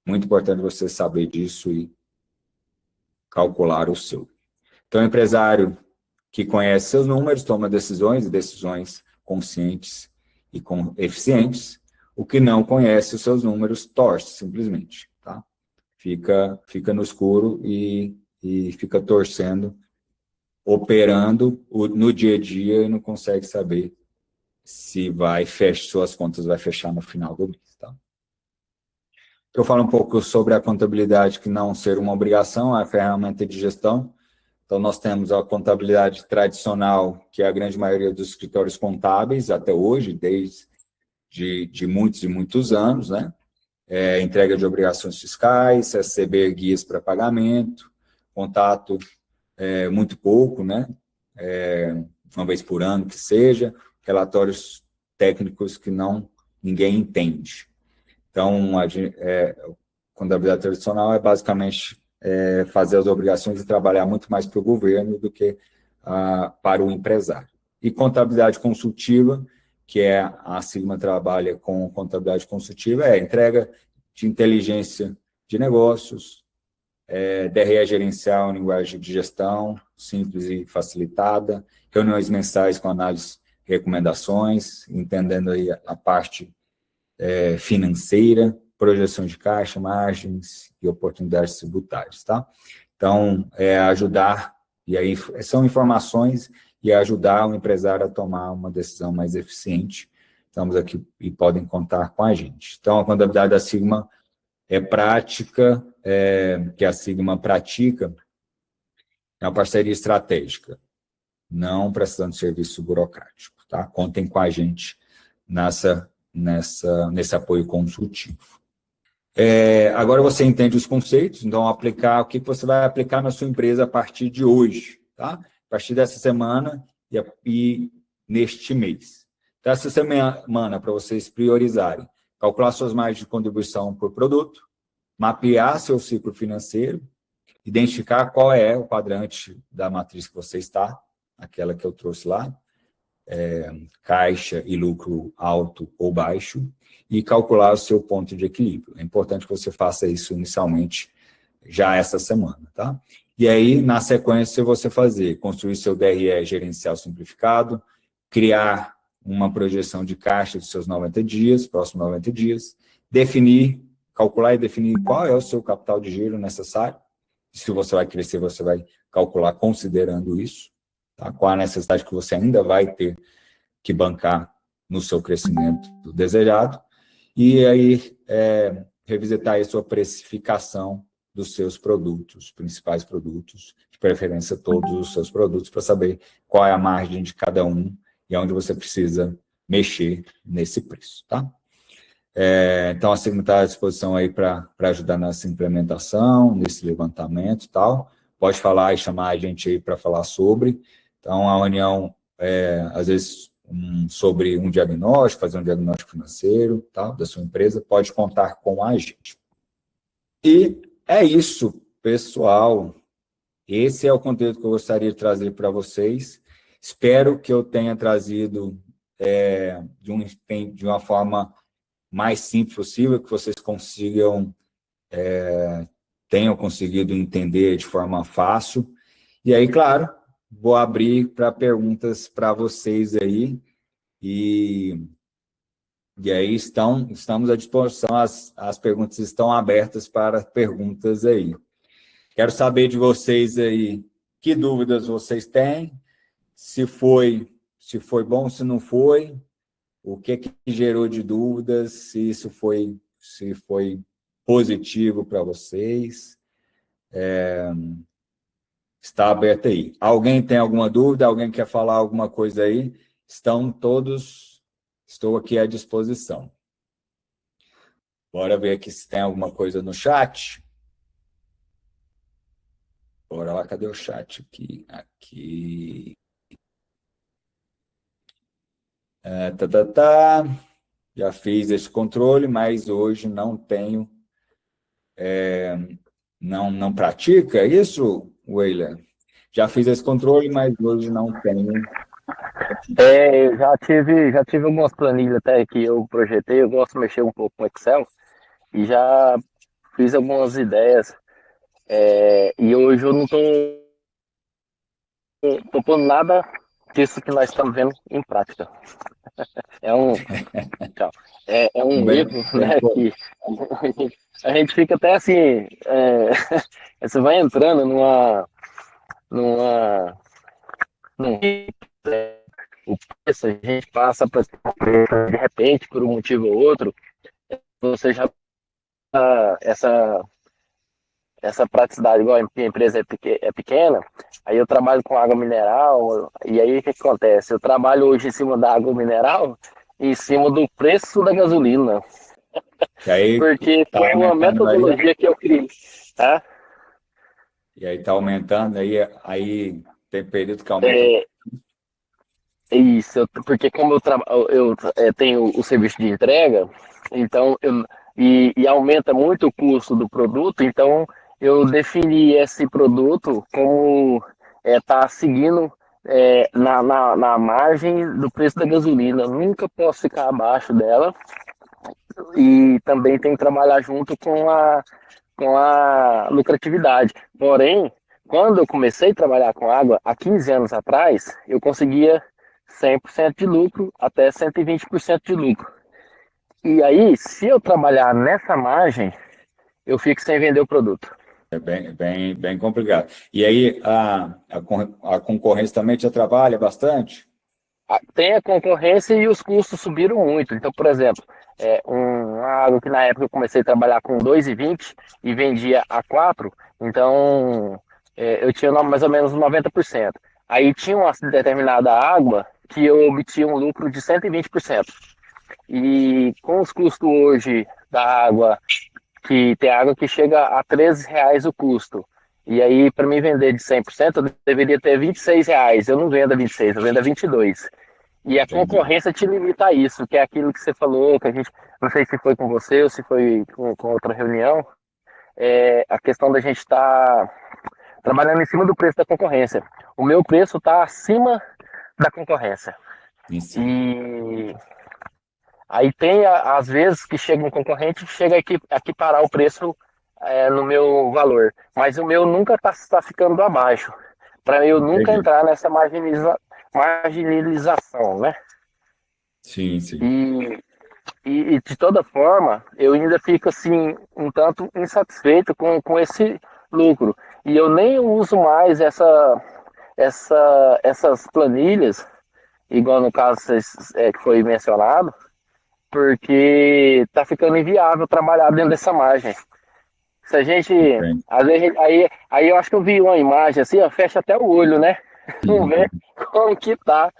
Muito importante você saber disso e calcular o seu. Então, o empresário que conhece seus números toma decisões conscientes e eficientes. O que não conhece os seus números torce, simplesmente, tá? Fica no escuro e fica torcendo, operando no dia a dia e não consegue saber se suas contas vai fechar no final do mês, tá? Eu falo um pouco sobre a contabilidade que não ser uma obrigação, é a ferramenta de gestão. Então, nós temos a contabilidade tradicional, que é a grande maioria dos escritórios contábeis, até hoje, desde de muitos e muitos anos, né? Entrega de obrigações fiscais, receber guias para pagamento, contato muito pouco, né? Uma vez por ano que seja, relatórios técnicos que ninguém entende. Então, a contabilidade tradicional é basicamente fazer as obrigações e trabalhar muito mais para o governo do que para o empresário. E contabilidade consultiva, que a Sigma trabalha com contabilidade consultiva, entrega de inteligência de negócios, DRE gerencial, linguagem de gestão, simples e facilitada, reuniões mensais com análise e recomendações, entendendo aí a parte financeira, projeção de caixa, margens e oportunidades tributárias, tá? Então, ajudar, e aí são informações e ajudar o empresário a tomar uma decisão mais eficiente. Estamos aqui e podem contar com a gente. Então, a contabilidade da Sigma é prática, que a Sigma pratica, é uma parceria estratégica, não prestando serviço burocrático, tá? Contem com a gente nesse apoio consultivo. Agora você entende os conceitos, então o que você vai aplicar na sua empresa a partir de hoje, tá? A partir dessa semana e neste mês. Então, essa semana, para vocês priorizarem, calcular suas margens de contribuição por produto, mapear seu ciclo financeiro, identificar qual é o quadrante da matriz que você está, aquela que eu trouxe lá, caixa e lucro alto ou baixo, e calcular o seu ponto de equilíbrio. É importante que você faça isso inicialmente já essa semana, tá? E aí, na sequência, você construir seu DRE gerencial simplificado, criar uma projeção de caixa dos seus 90 dias, próximos 90 dias, calcular e definir qual é o seu capital de giro necessário. Se você vai crescer, você vai calcular considerando isso, tá? Qual a necessidade que você ainda vai ter que bancar no seu crescimento desejado. E aí, revisitar aí a sua precificação dos seus produtos, principais produtos, de preferência todos os seus produtos, para saber qual é a margem de cada um e onde você precisa mexer nesse preço, tá? Então, a Sigma está à disposição aí para ajudar nessa implementação, nesse levantamento e tal. Pode falar e chamar a gente aí para falar sobre. Então, a união, às vezes, sobre um diagnóstico, fazer um diagnóstico financeiro, tal, da sua empresa, pode contar com a gente. E é isso, pessoal. Esse é o conteúdo que eu gostaria de trazer para vocês. Espero que eu tenha trazido de uma forma mais simples possível, que vocês tenham conseguido entender de forma fácil. E aí, claro, vou abrir para perguntas para vocês aí. E aí estamos à disposição, as perguntas estão abertas para perguntas aí. Quero saber de vocês aí, que dúvidas vocês têm, se foi bom, se não foi, o que gerou de dúvidas, se foi positivo para vocês. Está aberto aí. Alguém tem alguma dúvida? Alguém quer falar alguma coisa aí? Estou aqui à disposição. Bora ver aqui se tem alguma coisa no chat. Bora lá, cadê o chat aqui? Aqui. Já fiz esse controle, mas hoje não tenho. Não pratica isso, Weiler? Já fiz esse controle, mas hoje não tenho. Eu já tive algumas planilhas até que eu projetei, eu gosto de mexer um pouco com Excel, e já fiz algumas ideias, e hoje eu não tô pondo nada disso que nós estamos vendo em prática. É um erro, né, que a gente fica até assim, você vai entrando num o preço, a gente passa para de repente, por um motivo ou outro, você já essa praticidade, igual a minha empresa é pequena, aí eu trabalho com água mineral, e aí o que acontece? Eu trabalho hoje em cima da água mineral, em cima do preço da gasolina. Aí, porque foi uma metodologia que eu criei, tá? E aí está aumentando, aí tem período que aumenta. Isso, porque como eu tenho o serviço de entrega, então e aumenta muito o custo do produto, então eu defini esse produto como tá seguindo na margem do preço da gasolina. Eu nunca posso ficar abaixo dela, e também tem que trabalhar junto com a lucratividade. Porém, quando eu comecei a trabalhar com água, há 15 anos atrás, eu conseguia 100% de lucro até 120% de lucro. E aí, se eu trabalhar nessa margem, eu fico sem vender o produto. É bem complicado. E aí, a concorrência também te atrapalha bastante? Tem a concorrência e os custos subiram muito. Então, por exemplo, uma água que na época eu comecei a trabalhar com 2,20 e vendia a 4, então eu tinha mais ou menos 90%. Aí tinha uma determinada água que eu obtinha um lucro de 120%. E com os custos hoje da água, que tem água que chega a R$ 13 o custo. E aí, para mim vender de 100%, eu deveria ter R$ 26. Eu não vendo a 26, eu vendo a 22. E a Entendi. concorrência te limita a isso, que é aquilo que você falou, que a gente, não sei se foi com você ou se foi com outra reunião, a questão da gente estar trabalhando em cima do preço da concorrência. O meu preço está acima da concorrência. Em cima. E aí tem, às vezes, que chega um concorrente e chega aqui parar o preço no meu valor. Mas o meu nunca está ficando abaixo. Para eu nunca Entendi. entrar nessa marginalização, né? Sim, sim. E, e de toda forma, eu ainda fico assim, um tanto insatisfeito com esse lucro. E eu nem uso mais essas planilhas, igual no caso que foi mencionado, porque tá ficando inviável trabalhar dentro dessa margem. Se a gente, Entendi. às vezes, aí eu acho que eu vi uma imagem assim, ó, fecha até o olho, né? Não vê como que tá,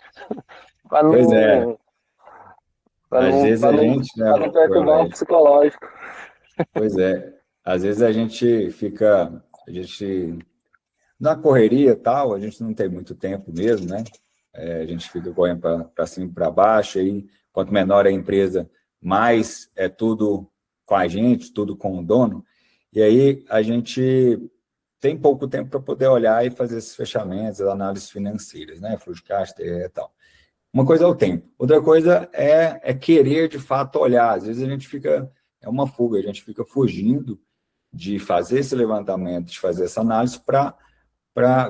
para Pois é. não, para Às não, vezes para a não, gente, né, para não o perturbar o Alex, psicológico. pois é. Às vezes a gente fica, a gente, na correria e tal, a gente não tem muito tempo mesmo, né? A gente fica correndo para cima e para baixo, aí quanto menor a empresa, mais é tudo com a gente, tudo com o dono, e aí a gente tem pouco tempo para poder olhar e fazer esses fechamentos, as análises financeiras, né? Fluxo de caixa e tal. Uma coisa é o tempo, outra coisa é querer de fato olhar. Às vezes a gente fica, é uma fuga, a gente fica fugindo de fazer esse levantamento, de fazer essa análise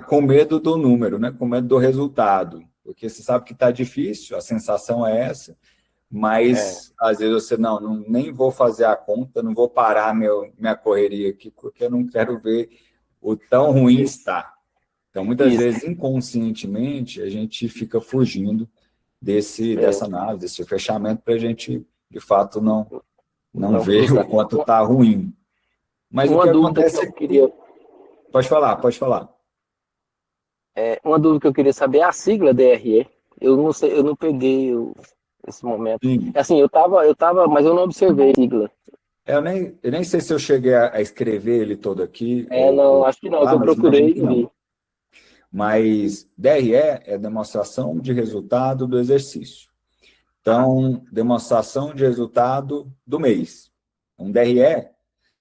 com medo do número, né? Com medo do resultado, porque você sabe que está difícil, a sensação é essa, É, mas às vezes você nem vou fazer a conta, não vou parar minha correria aqui, porque eu não quero ver o tão ruim está. Então, muitas isso. vezes, inconscientemente, a gente fica fugindo É, dessa análise, desse fechamento, para a gente, de fato, não não ver o frustrar. quanto está ruim. Mas o Uma que dúvida que acontece eu é queria, que... Pode falar, pode falar. uma dúvida que eu queria saber é a sigla DRE. Eu não sei, eu não peguei esse momento. Sim. Assim, eu tava, mas eu não observei a sigla. Eu nem sei se eu cheguei a escrever ele todo aqui, Não, ou acho que não, que lá, eu mas imagino procurei e que não não. vi. Mas DRE é demonstração de resultado do exercício. Ah, Então, demonstração de resultado do mês. Um DRE é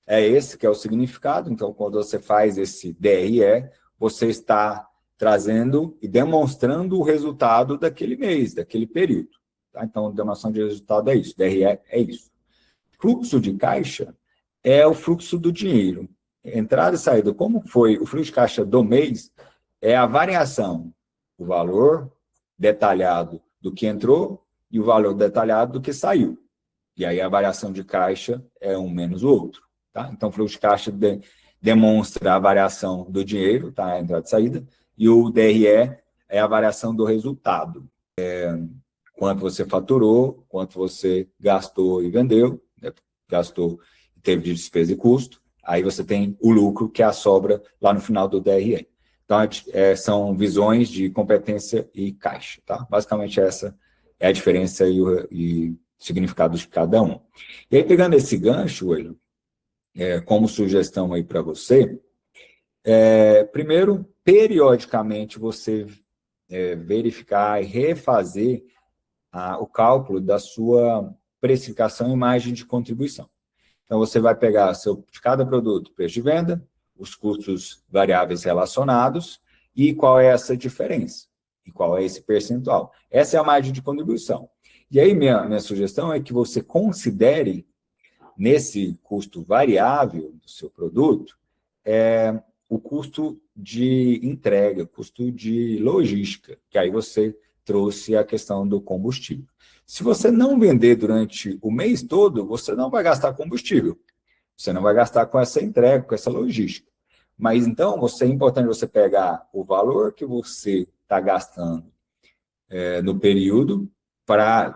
esse que é o significado. Então, quando você faz esse DRE, você está trazendo e demonstrando o resultado daquele mês, daquele período. Tá? Então, demonstração de resultado é isso. DRE é isso. Fluxo de caixa é o fluxo do dinheiro. Entrada e saída. Como foi o fluxo de caixa do mês? É a variação, o valor detalhado do que entrou e o valor detalhado do que saiu. E aí a variação de caixa é um menos o outro. Tá? Então, o fluxo de caixa demonstra a variação do dinheiro, tá? A entrada e saída, e o DRE é a variação do resultado. Quanto você faturou, quanto você gastou e vendeu, né? Gastou e teve de despesa e custo, aí você tem o lucro, que é a sobra lá no final do DRE. Então, são visões de competência e caixa. Tá? Basicamente, essa é a diferença e significado de cada um. E aí, pegando esse gancho, William, como sugestão aí para você, primeiro, periodicamente, você verificar e refazer o cálculo da sua precificação e margem de contribuição. Então, você vai pegar de cada produto, preço de venda, os custos variáveis relacionados e qual é essa diferença, e qual é esse percentual. Essa é a margem de contribuição. E aí, minha sugestão é que você considere, nesse custo variável do seu produto, o custo de entrega, custo de logística, que aí você trouxe a questão do combustível. Se você não vender durante o mês todo, você não vai gastar combustível. Você não vai gastar com essa entrega, com essa logística. Mas então, é importante você pegar o valor que você está gastando no período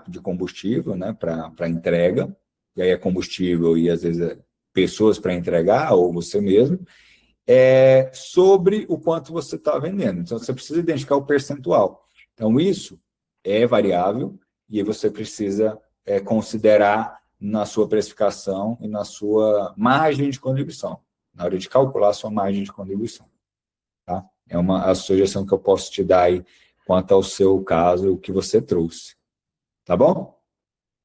de combustível, né, para entrega, e aí é combustível e às vezes pessoas para entregar, ou você mesmo, sobre o quanto você está vendendo. Então, você precisa identificar o percentual. Então, isso é variável e você precisa considerar na sua precificação e na sua margem de contribuição, na hora de calcular a sua margem de contribuição. Tá? É a sugestão que eu posso te dar aí quanto ao seu caso, o que você trouxe. Tá bom?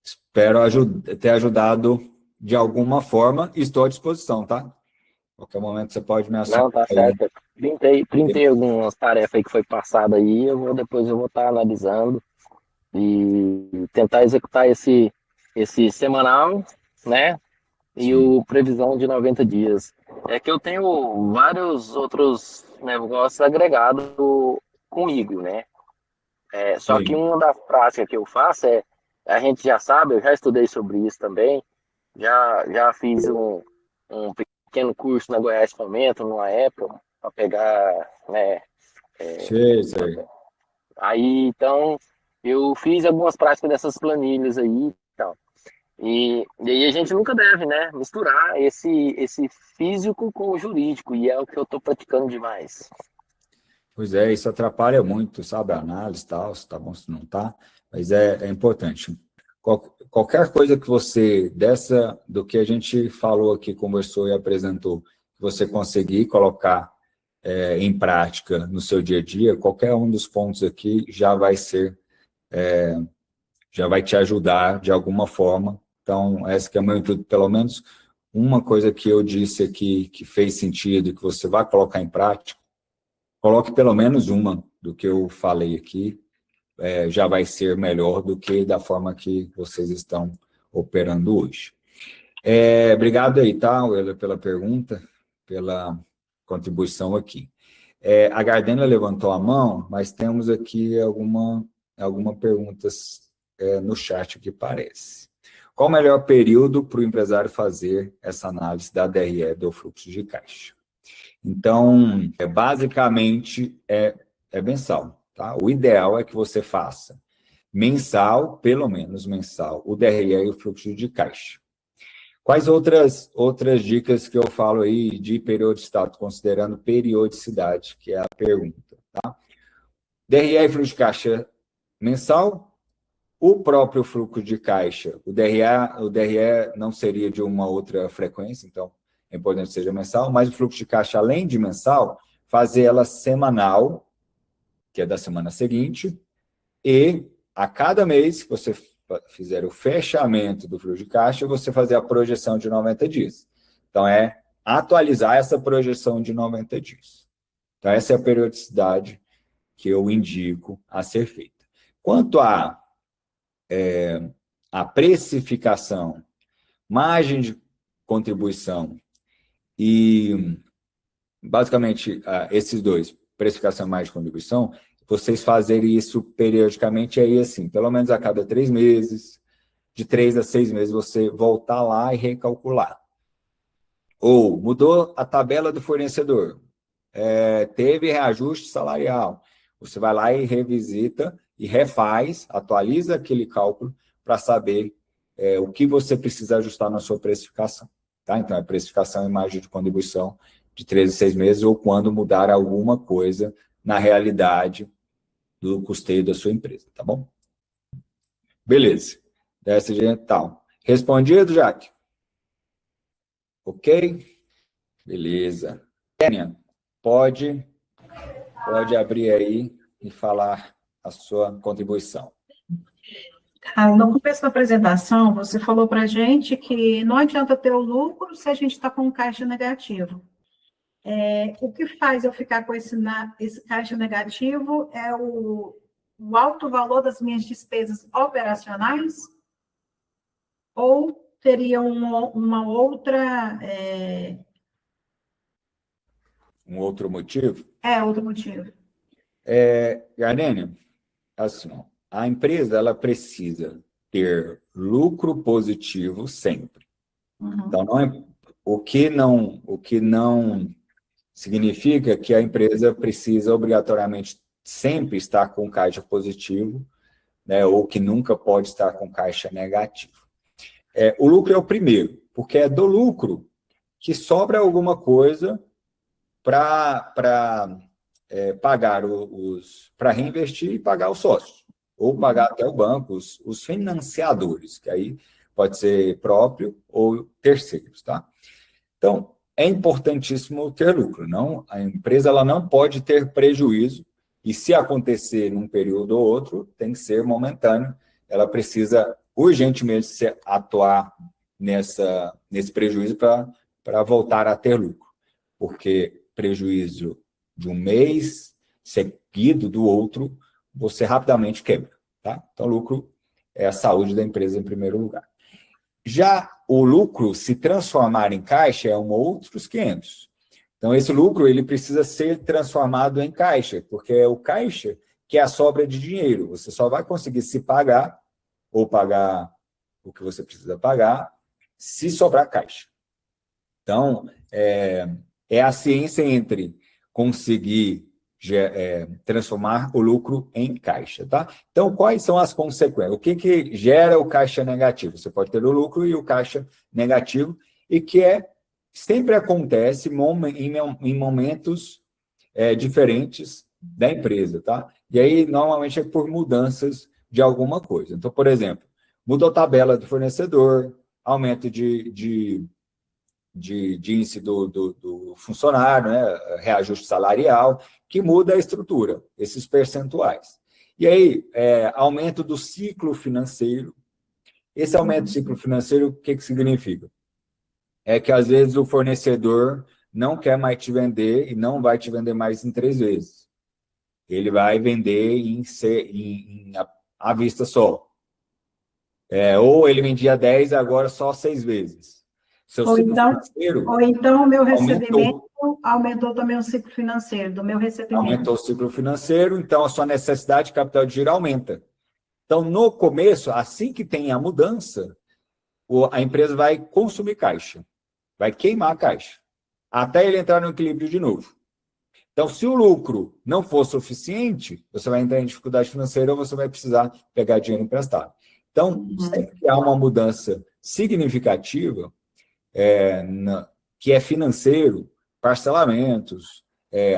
Espero ter ajudado de alguma forma e estou à disposição, tá? A qualquer momento você pode me acionar. Não, tá certo. Printei algumas tarefas aí que foi passada aí, depois eu vou estar analisando e tentar executar esse semanal, né? E Sim. o previsão de 90 dias. É que eu tenho vários outros negócios agregados comigo, né? Só que Sim. uma das práticas que eu faço a gente já sabe, eu já estudei sobre isso também, já fiz um pequeno curso na Goiás Fomento, numa época, para pegar, né? Sei. Aí, então, eu fiz algumas práticas dessas planilhas aí e tal. E aí a gente nunca deve, né, misturar esse físico com o jurídico, e é o que eu estou praticando demais. Pois é, isso atrapalha muito, sabe, a análise e tal, se tá bom, se não tá, mas é importante. Qualquer coisa que você, do que a gente falou aqui, conversou e apresentou, que você conseguir colocar em prática no seu dia a dia, qualquer um dos pontos aqui já vai te ajudar de alguma forma. Então, essa que é o meu intuito, pelo menos uma coisa que eu disse aqui que fez sentido, que você vai colocar em prática, coloque pelo menos uma do que eu falei aqui, já vai ser melhor do que da forma que vocês estão operando hoje. Obrigado aí, tá, Euler, pela pergunta, pela contribuição aqui. A Gardena levantou a mão, mas temos aqui alguma perguntas no chat que parece. Qual o melhor período para o empresário fazer essa análise da DRE do fluxo de caixa? Então, basicamente, é mensal. Tá? O ideal é que você faça mensal, pelo menos mensal, o DRE e o fluxo de caixa. Quais outras dicas que eu falo aí de periodicidade, considerando periodicidade, que é a pergunta, tá? DRE e fluxo de caixa mensal, o próprio fluxo de caixa, o DRE não seria de uma outra frequência, então é importante que seja mensal, mas o fluxo de caixa, além de mensal, fazer ela semanal, que é da semana seguinte, e a cada mês que você fizer o fechamento do fluxo de caixa, você fazer a projeção de 90 dias. Então, atualizar essa projeção de 90 dias. Então, essa é a periodicidade que eu indico a ser feita. Quanto à precificação, margem de contribuição e, basicamente, esses dois, precificação e margem de contribuição, vocês fazerem isso periodicamente, aí assim, pelo menos a cada 3 meses, de 3 a 6 meses, você voltar lá e recalcular. Ou mudou a tabela do fornecedor, teve reajuste salarial, você vai lá e revisita e refaz, atualiza aquele cálculo para saber o que você precisa ajustar na sua precificação. Tá? Então, é precificação e margem de contribuição de 3 a 6 meses, ou quando mudar alguma coisa na realidade do custeio da sua empresa, tá bom? Beleza. Dessa gente, tal. Respondido, Jaque? Ok? Beleza. Kênia, pode abrir aí e falar a sua contribuição. No começo da apresentação, você falou para a gente que não adianta ter o lucro se a gente está com um caixa negativo. O que faz eu ficar com esse caixa negativo é o alto valor das minhas despesas operacionais? Ou teria uma outra... Um outro motivo? Outro motivo. Gardênia, assim, ó, a empresa ela precisa ter lucro positivo sempre. Uhum. Então, o que não significa que a empresa precisa obrigatoriamente sempre estar com caixa positivo, né, ou que nunca pode estar com caixa negativo. O lucro é o primeiro, porque é do lucro que sobra alguma coisa para pagar para reinvestir e pagar os sócios. ou pagar até o banco, os financiadores, que aí pode ser próprio ou terceiros, tá? Então, é importantíssimo ter lucro, não? A empresa ela não pode ter prejuízo, e se acontecer num período ou outro, tem que ser momentâneo, ela precisa urgentemente atuar nesse prejuízo para voltar a ter lucro, porque prejuízo de um mês seguido do outro, você rapidamente quebra, tá? Então, lucro é a saúde da empresa em primeiro lugar. Já o lucro se transformar em caixa é outros 500. Então, esse lucro ele precisa ser transformado em caixa, porque é o caixa que é a sobra de dinheiro. Você só vai conseguir se pagar ou pagar o que você precisa pagar se sobrar caixa. Então, é a ciência entre conseguir transformar o lucro em caixa, tá? Então, quais são as consequências? O que gera o caixa negativo? Você pode ter o lucro e o caixa negativo, e que sempre acontece em momentos diferentes da empresa, tá? E aí, normalmente, é por mudanças de alguma coisa. Então, por exemplo, mudou a tabela do fornecedor, aumento de índice do funcionário, né? Reajuste salarial, que muda a estrutura, esses percentuais. E aí, aumento do ciclo financeiro. Esse aumento do ciclo financeiro, o que significa? É que, às vezes, o fornecedor não quer mais te vender e não vai te vender mais em 3 vezes. Ele vai vender à vista só. Ou ele vendia 10, agora só 6 vezes. Seu ciclo financeiro ou então o meu recebimento aumentou também o ciclo financeiro, do meu recebimento. Aumentou o ciclo financeiro, então a sua necessidade de capital de giro aumenta. Então, no começo, assim que tem a mudança, a empresa vai consumir caixa, vai queimar a caixa, até ele entrar no equilíbrio de novo. Então, se o lucro não for suficiente, você vai entrar em dificuldade financeira ou você vai precisar pegar dinheiro emprestado. Então, sempre que há uma mudança significativa, que é financeiro, parcelamentos,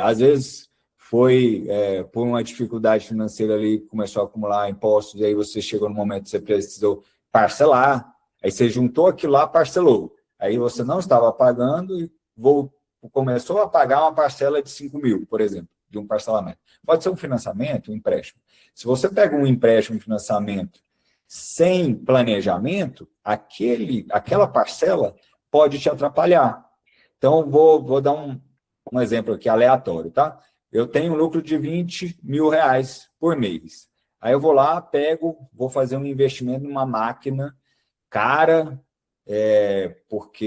às vezes foi por uma dificuldade financeira ali, começou a acumular impostos, e aí você chegou no momento que você precisou parcelar, aí você juntou aquilo lá, parcelou. Aí você não estava pagando e começou a pagar uma parcela de 5 mil, por exemplo, de um parcelamento. Pode ser um financiamento, um empréstimo. Se você pega um empréstimo, um financiamento, sem planejamento, aquela parcela pode te atrapalhar. Então, vou dar um exemplo aqui aleatório, tá? Eu tenho um lucro de 20 mil reais por mês. Aí eu vou lá, vou fazer um investimento numa máquina cara, porque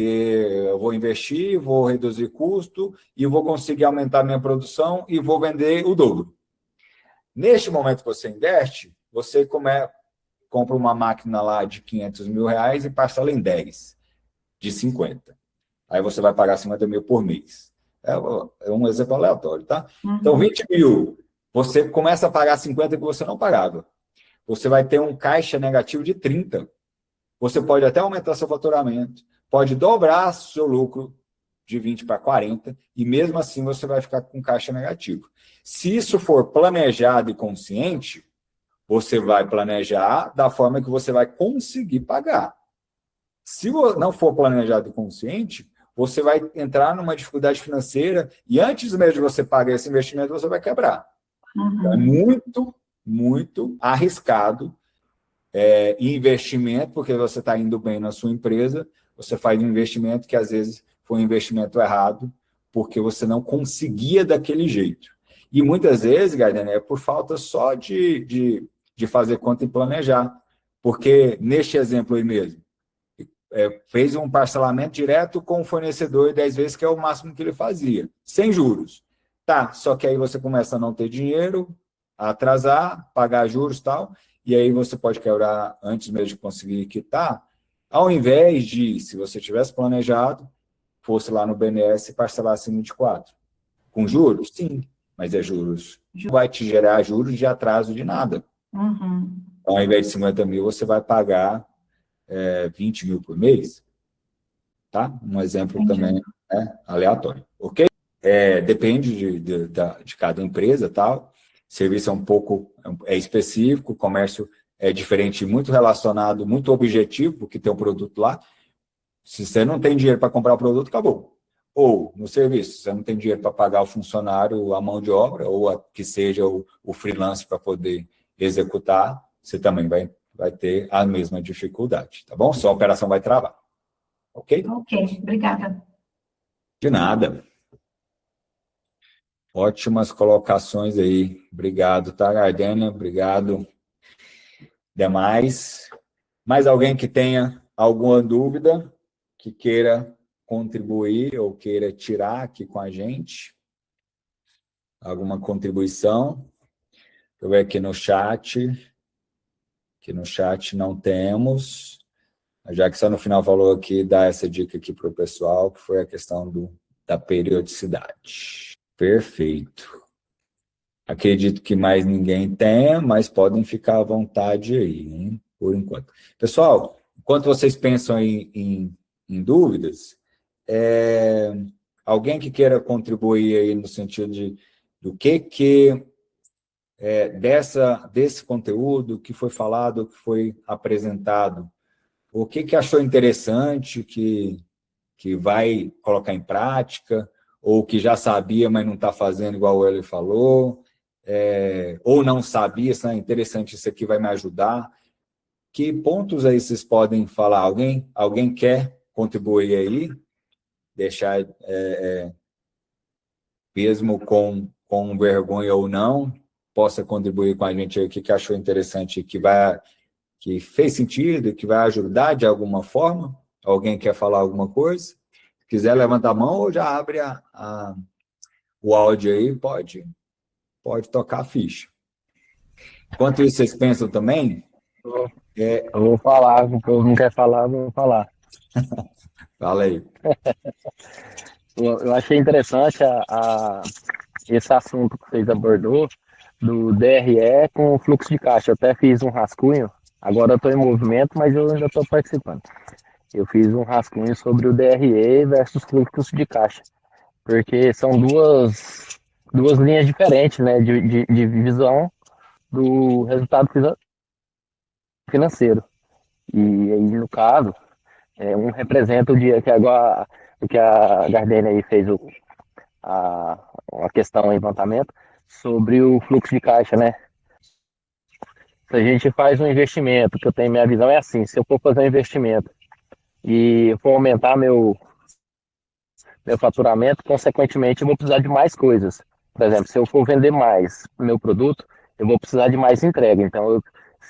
eu vou investir, vou reduzir custo e vou conseguir aumentar minha produção e vou vender o dobro. Neste momento que você investe, você compra uma máquina lá de 500 mil reais e parcela em 10, de 50. Aí você vai pagar 50 mil por mês. É um exemplo aleatório, tá? Então, 20 mil, você começa a pagar 50 que você não pagava. Você vai ter um caixa negativo de 30. Você pode até aumentar seu faturamento, pode dobrar seu lucro de 20 para 40, e mesmo assim você vai ficar com caixa negativo. Se isso for planejado e consciente, você vai planejar da forma que você vai conseguir pagar. Se não for planejado e consciente, você vai entrar numa dificuldade financeira e antes mesmo de você pagar esse investimento, você vai quebrar. Então, é muito, muito arriscado investimento, porque você está indo bem na sua empresa, você faz um investimento que às vezes foi um investimento errado, porque você não conseguia daquele jeito. E muitas vezes, Gardner, é por falta só de fazer conta e planejar. Porque neste exemplo aí mesmo, fez um parcelamento direto com o fornecedor 10 vezes, que é o máximo que ele fazia, sem juros. Tá, só que aí você começa a não ter dinheiro, a atrasar, pagar juros e tal, e aí você pode quebrar antes mesmo de conseguir quitar, ao invés de, se você tivesse planejado, fosse lá no BNDES e parcelasse em 24. Com juros? Sim, mas juros. Não vai te gerar juros de atraso de nada. Então, ao invés de 50 mil, você vai pagar 20 mil por mês, tá? Um exemplo também aleatório, ok? Depende de cada empresa, tal. serviço é um pouco específico, o comércio é diferente, muito relacionado, muito objetivo, porque tem um produto lá. Se você não tem dinheiro para comprar o produto, acabou. Ou, no serviço, se você não tem dinheiro para pagar o funcionário, a mão de obra, ou que seja o freelance para poder executar, você também vai ter a mesma dificuldade, tá bom? Sua operação vai travar. Ok? Ok, obrigada. De nada. Ótimas colocações aí. Obrigado, tá, Gardênia? Obrigado. Demais. Mais alguém que tenha alguma dúvida, que queira contribuir ou queira tirar aqui com a gente? Alguma contribuição? Eu ver aqui no chat. Aqui no chat não temos. A Jackson no final falou aqui, dá essa dica aqui para o pessoal, que foi a questão da periodicidade. Perfeito. Acredito que mais ninguém tenha, mas podem ficar à vontade aí, hein, por enquanto. Pessoal, enquanto vocês pensam em dúvidas, alguém que queira contribuir aí no sentido do que desse conteúdo que foi falado, que foi apresentado, o que achou interessante, que vai colocar em prática, ou que já sabia, mas não está fazendo igual ele falou, ou não sabia, se é interessante, isso aqui vai me ajudar. Que pontos aí vocês podem falar? Alguém quer contribuir aí? Deixar, mesmo com vergonha ou não, possa contribuir com a gente aí, o que achou interessante, que fez sentido, que vai ajudar de alguma forma? Alguém quer falar alguma coisa? Se quiser, levanta a mão ou já abre o áudio aí, pode tocar a ficha. Enquanto isso, vocês pensam também? Eu vou falar, o povo não quer falar, eu vou falar. Fala aí. Eu achei interessante esse assunto que vocês abordou, do DRE com o fluxo de caixa. Eu até fiz um rascunho, agora eu estou em movimento, mas eu ainda estou participando. Eu fiz um rascunho sobre o DRE versus fluxo de caixa, porque são duas linhas diferentes, né, de visão do resultado financeiro. E aí, no caso, um representa o dia que agora o que a Gardênia aí fez a questão, o levantamento sobre o fluxo de caixa, né? Se a gente faz um investimento, que eu tenho, minha visão é assim, se eu for fazer um investimento e eu for aumentar meu faturamento, consequentemente eu vou precisar de mais coisas. Por exemplo, se eu for vender mais meu produto, eu vou precisar de mais entrega. Então,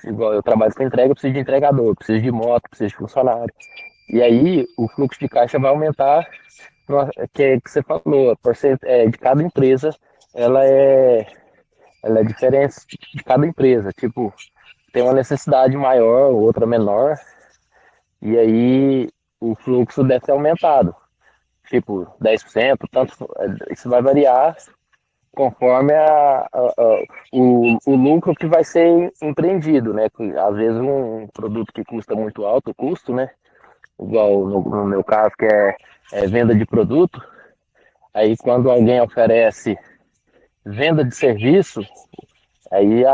igual eu trabalho com entrega, eu preciso de entregador, eu preciso de moto, eu preciso de funcionário. E aí, o fluxo de caixa vai aumentar, que é que você falou, de cada empresa, ela é diferente de cada empresa. Tipo, tem uma necessidade maior, outra menor, e aí o fluxo deve ser aumentado. Tipo, 10%, tanto, isso vai variar conforme o lucro que vai ser empreendido, né? Às vezes um produto que custa muito alto o custo, né? Igual no meu caso, que é venda de produto, aí quando alguém oferece venda de serviço, aí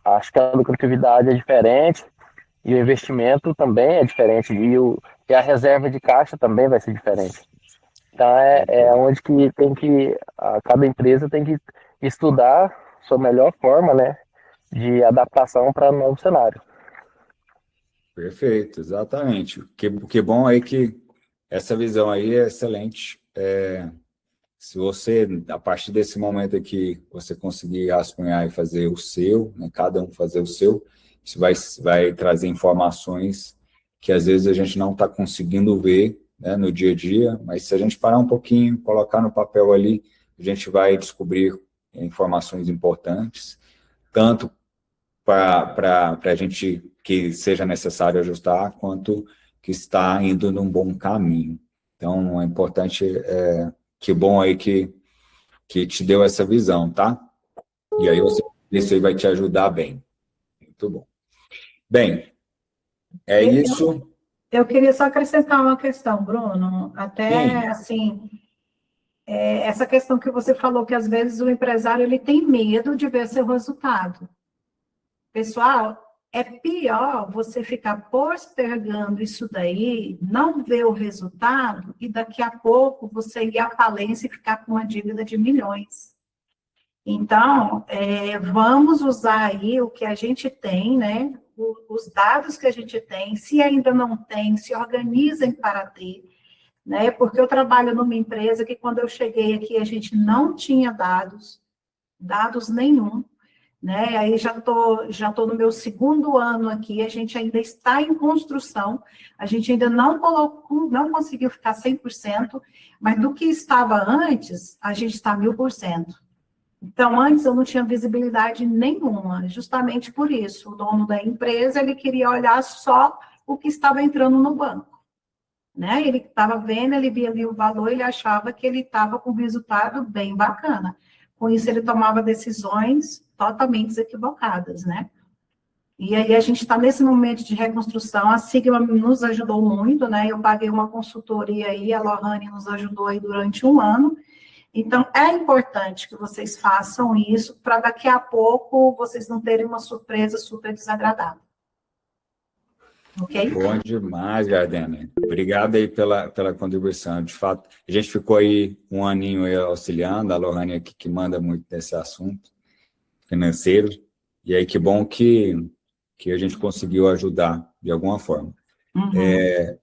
acho que a lucratividade é diferente e o investimento também é diferente e a reserva de caixa também vai ser diferente. Então é onde que cada empresa tem que estudar sua melhor forma, né, de adaptação para novo cenário. Perfeito, exatamente. Que bom aí que essa visão aí é excelente. Se você, a partir desse momento aqui, você conseguir rascunhar e fazer o seu, né, cada um fazer o seu, isso vai trazer informações que às vezes a gente não está conseguindo ver, né, no dia a dia, mas se a gente parar um pouquinho, colocar no papel ali, a gente vai descobrir informações importantes, tanto para a gente que seja necessário ajustar, quanto que está indo num bom caminho. Então, é importante, que bom aí que te deu essa visão, tá? E aí isso aí vai te ajudar bem. Muito bom. Bem, é isso. Eu queria só acrescentar uma questão, Bruno, até Sim. assim, essa questão que você falou, que às vezes o empresário ele tem medo de ver seu resultado. Pessoal, é pior você ficar postergando isso daí, não ver o resultado, e daqui a pouco você ir à falência e ficar com uma dívida de milhões. Então, vamos usar aí o que a gente tem, né? Os dados que a gente tem, se ainda não tem, se organizem para ter, né? Porque eu trabalho numa empresa que quando eu cheguei aqui a gente não tinha dados nenhum, né? Aí já tô no meu segundo ano aqui, a gente ainda está em construção, a gente ainda não conseguiu ficar 100%, mas do que estava antes, a gente está 1000%. Então, antes eu não tinha visibilidade nenhuma, justamente por isso. O dono da empresa, ele queria olhar só o que estava entrando no banco, né? Ele estava vendo, ele via ali o valor, ele achava que ele estava com um resultado bem bacana. Com isso, ele tomava decisões totalmente equivocadas, né? E aí, a gente está nesse momento de reconstrução, a Sigma nos ajudou muito, né? Eu paguei uma consultoria aí, a Lohane nos ajudou aí durante um ano. Então, é importante que vocês façam isso, para daqui a pouco vocês não terem uma surpresa super desagradável. Ok? Bom demais, Gardena. Obrigado aí pela contribuição. De fato, a gente ficou aí um aninho aí auxiliando, a Lohane aqui que manda muito desse assunto financeiro, e aí que bom que a gente conseguiu ajudar de alguma forma. Uhum.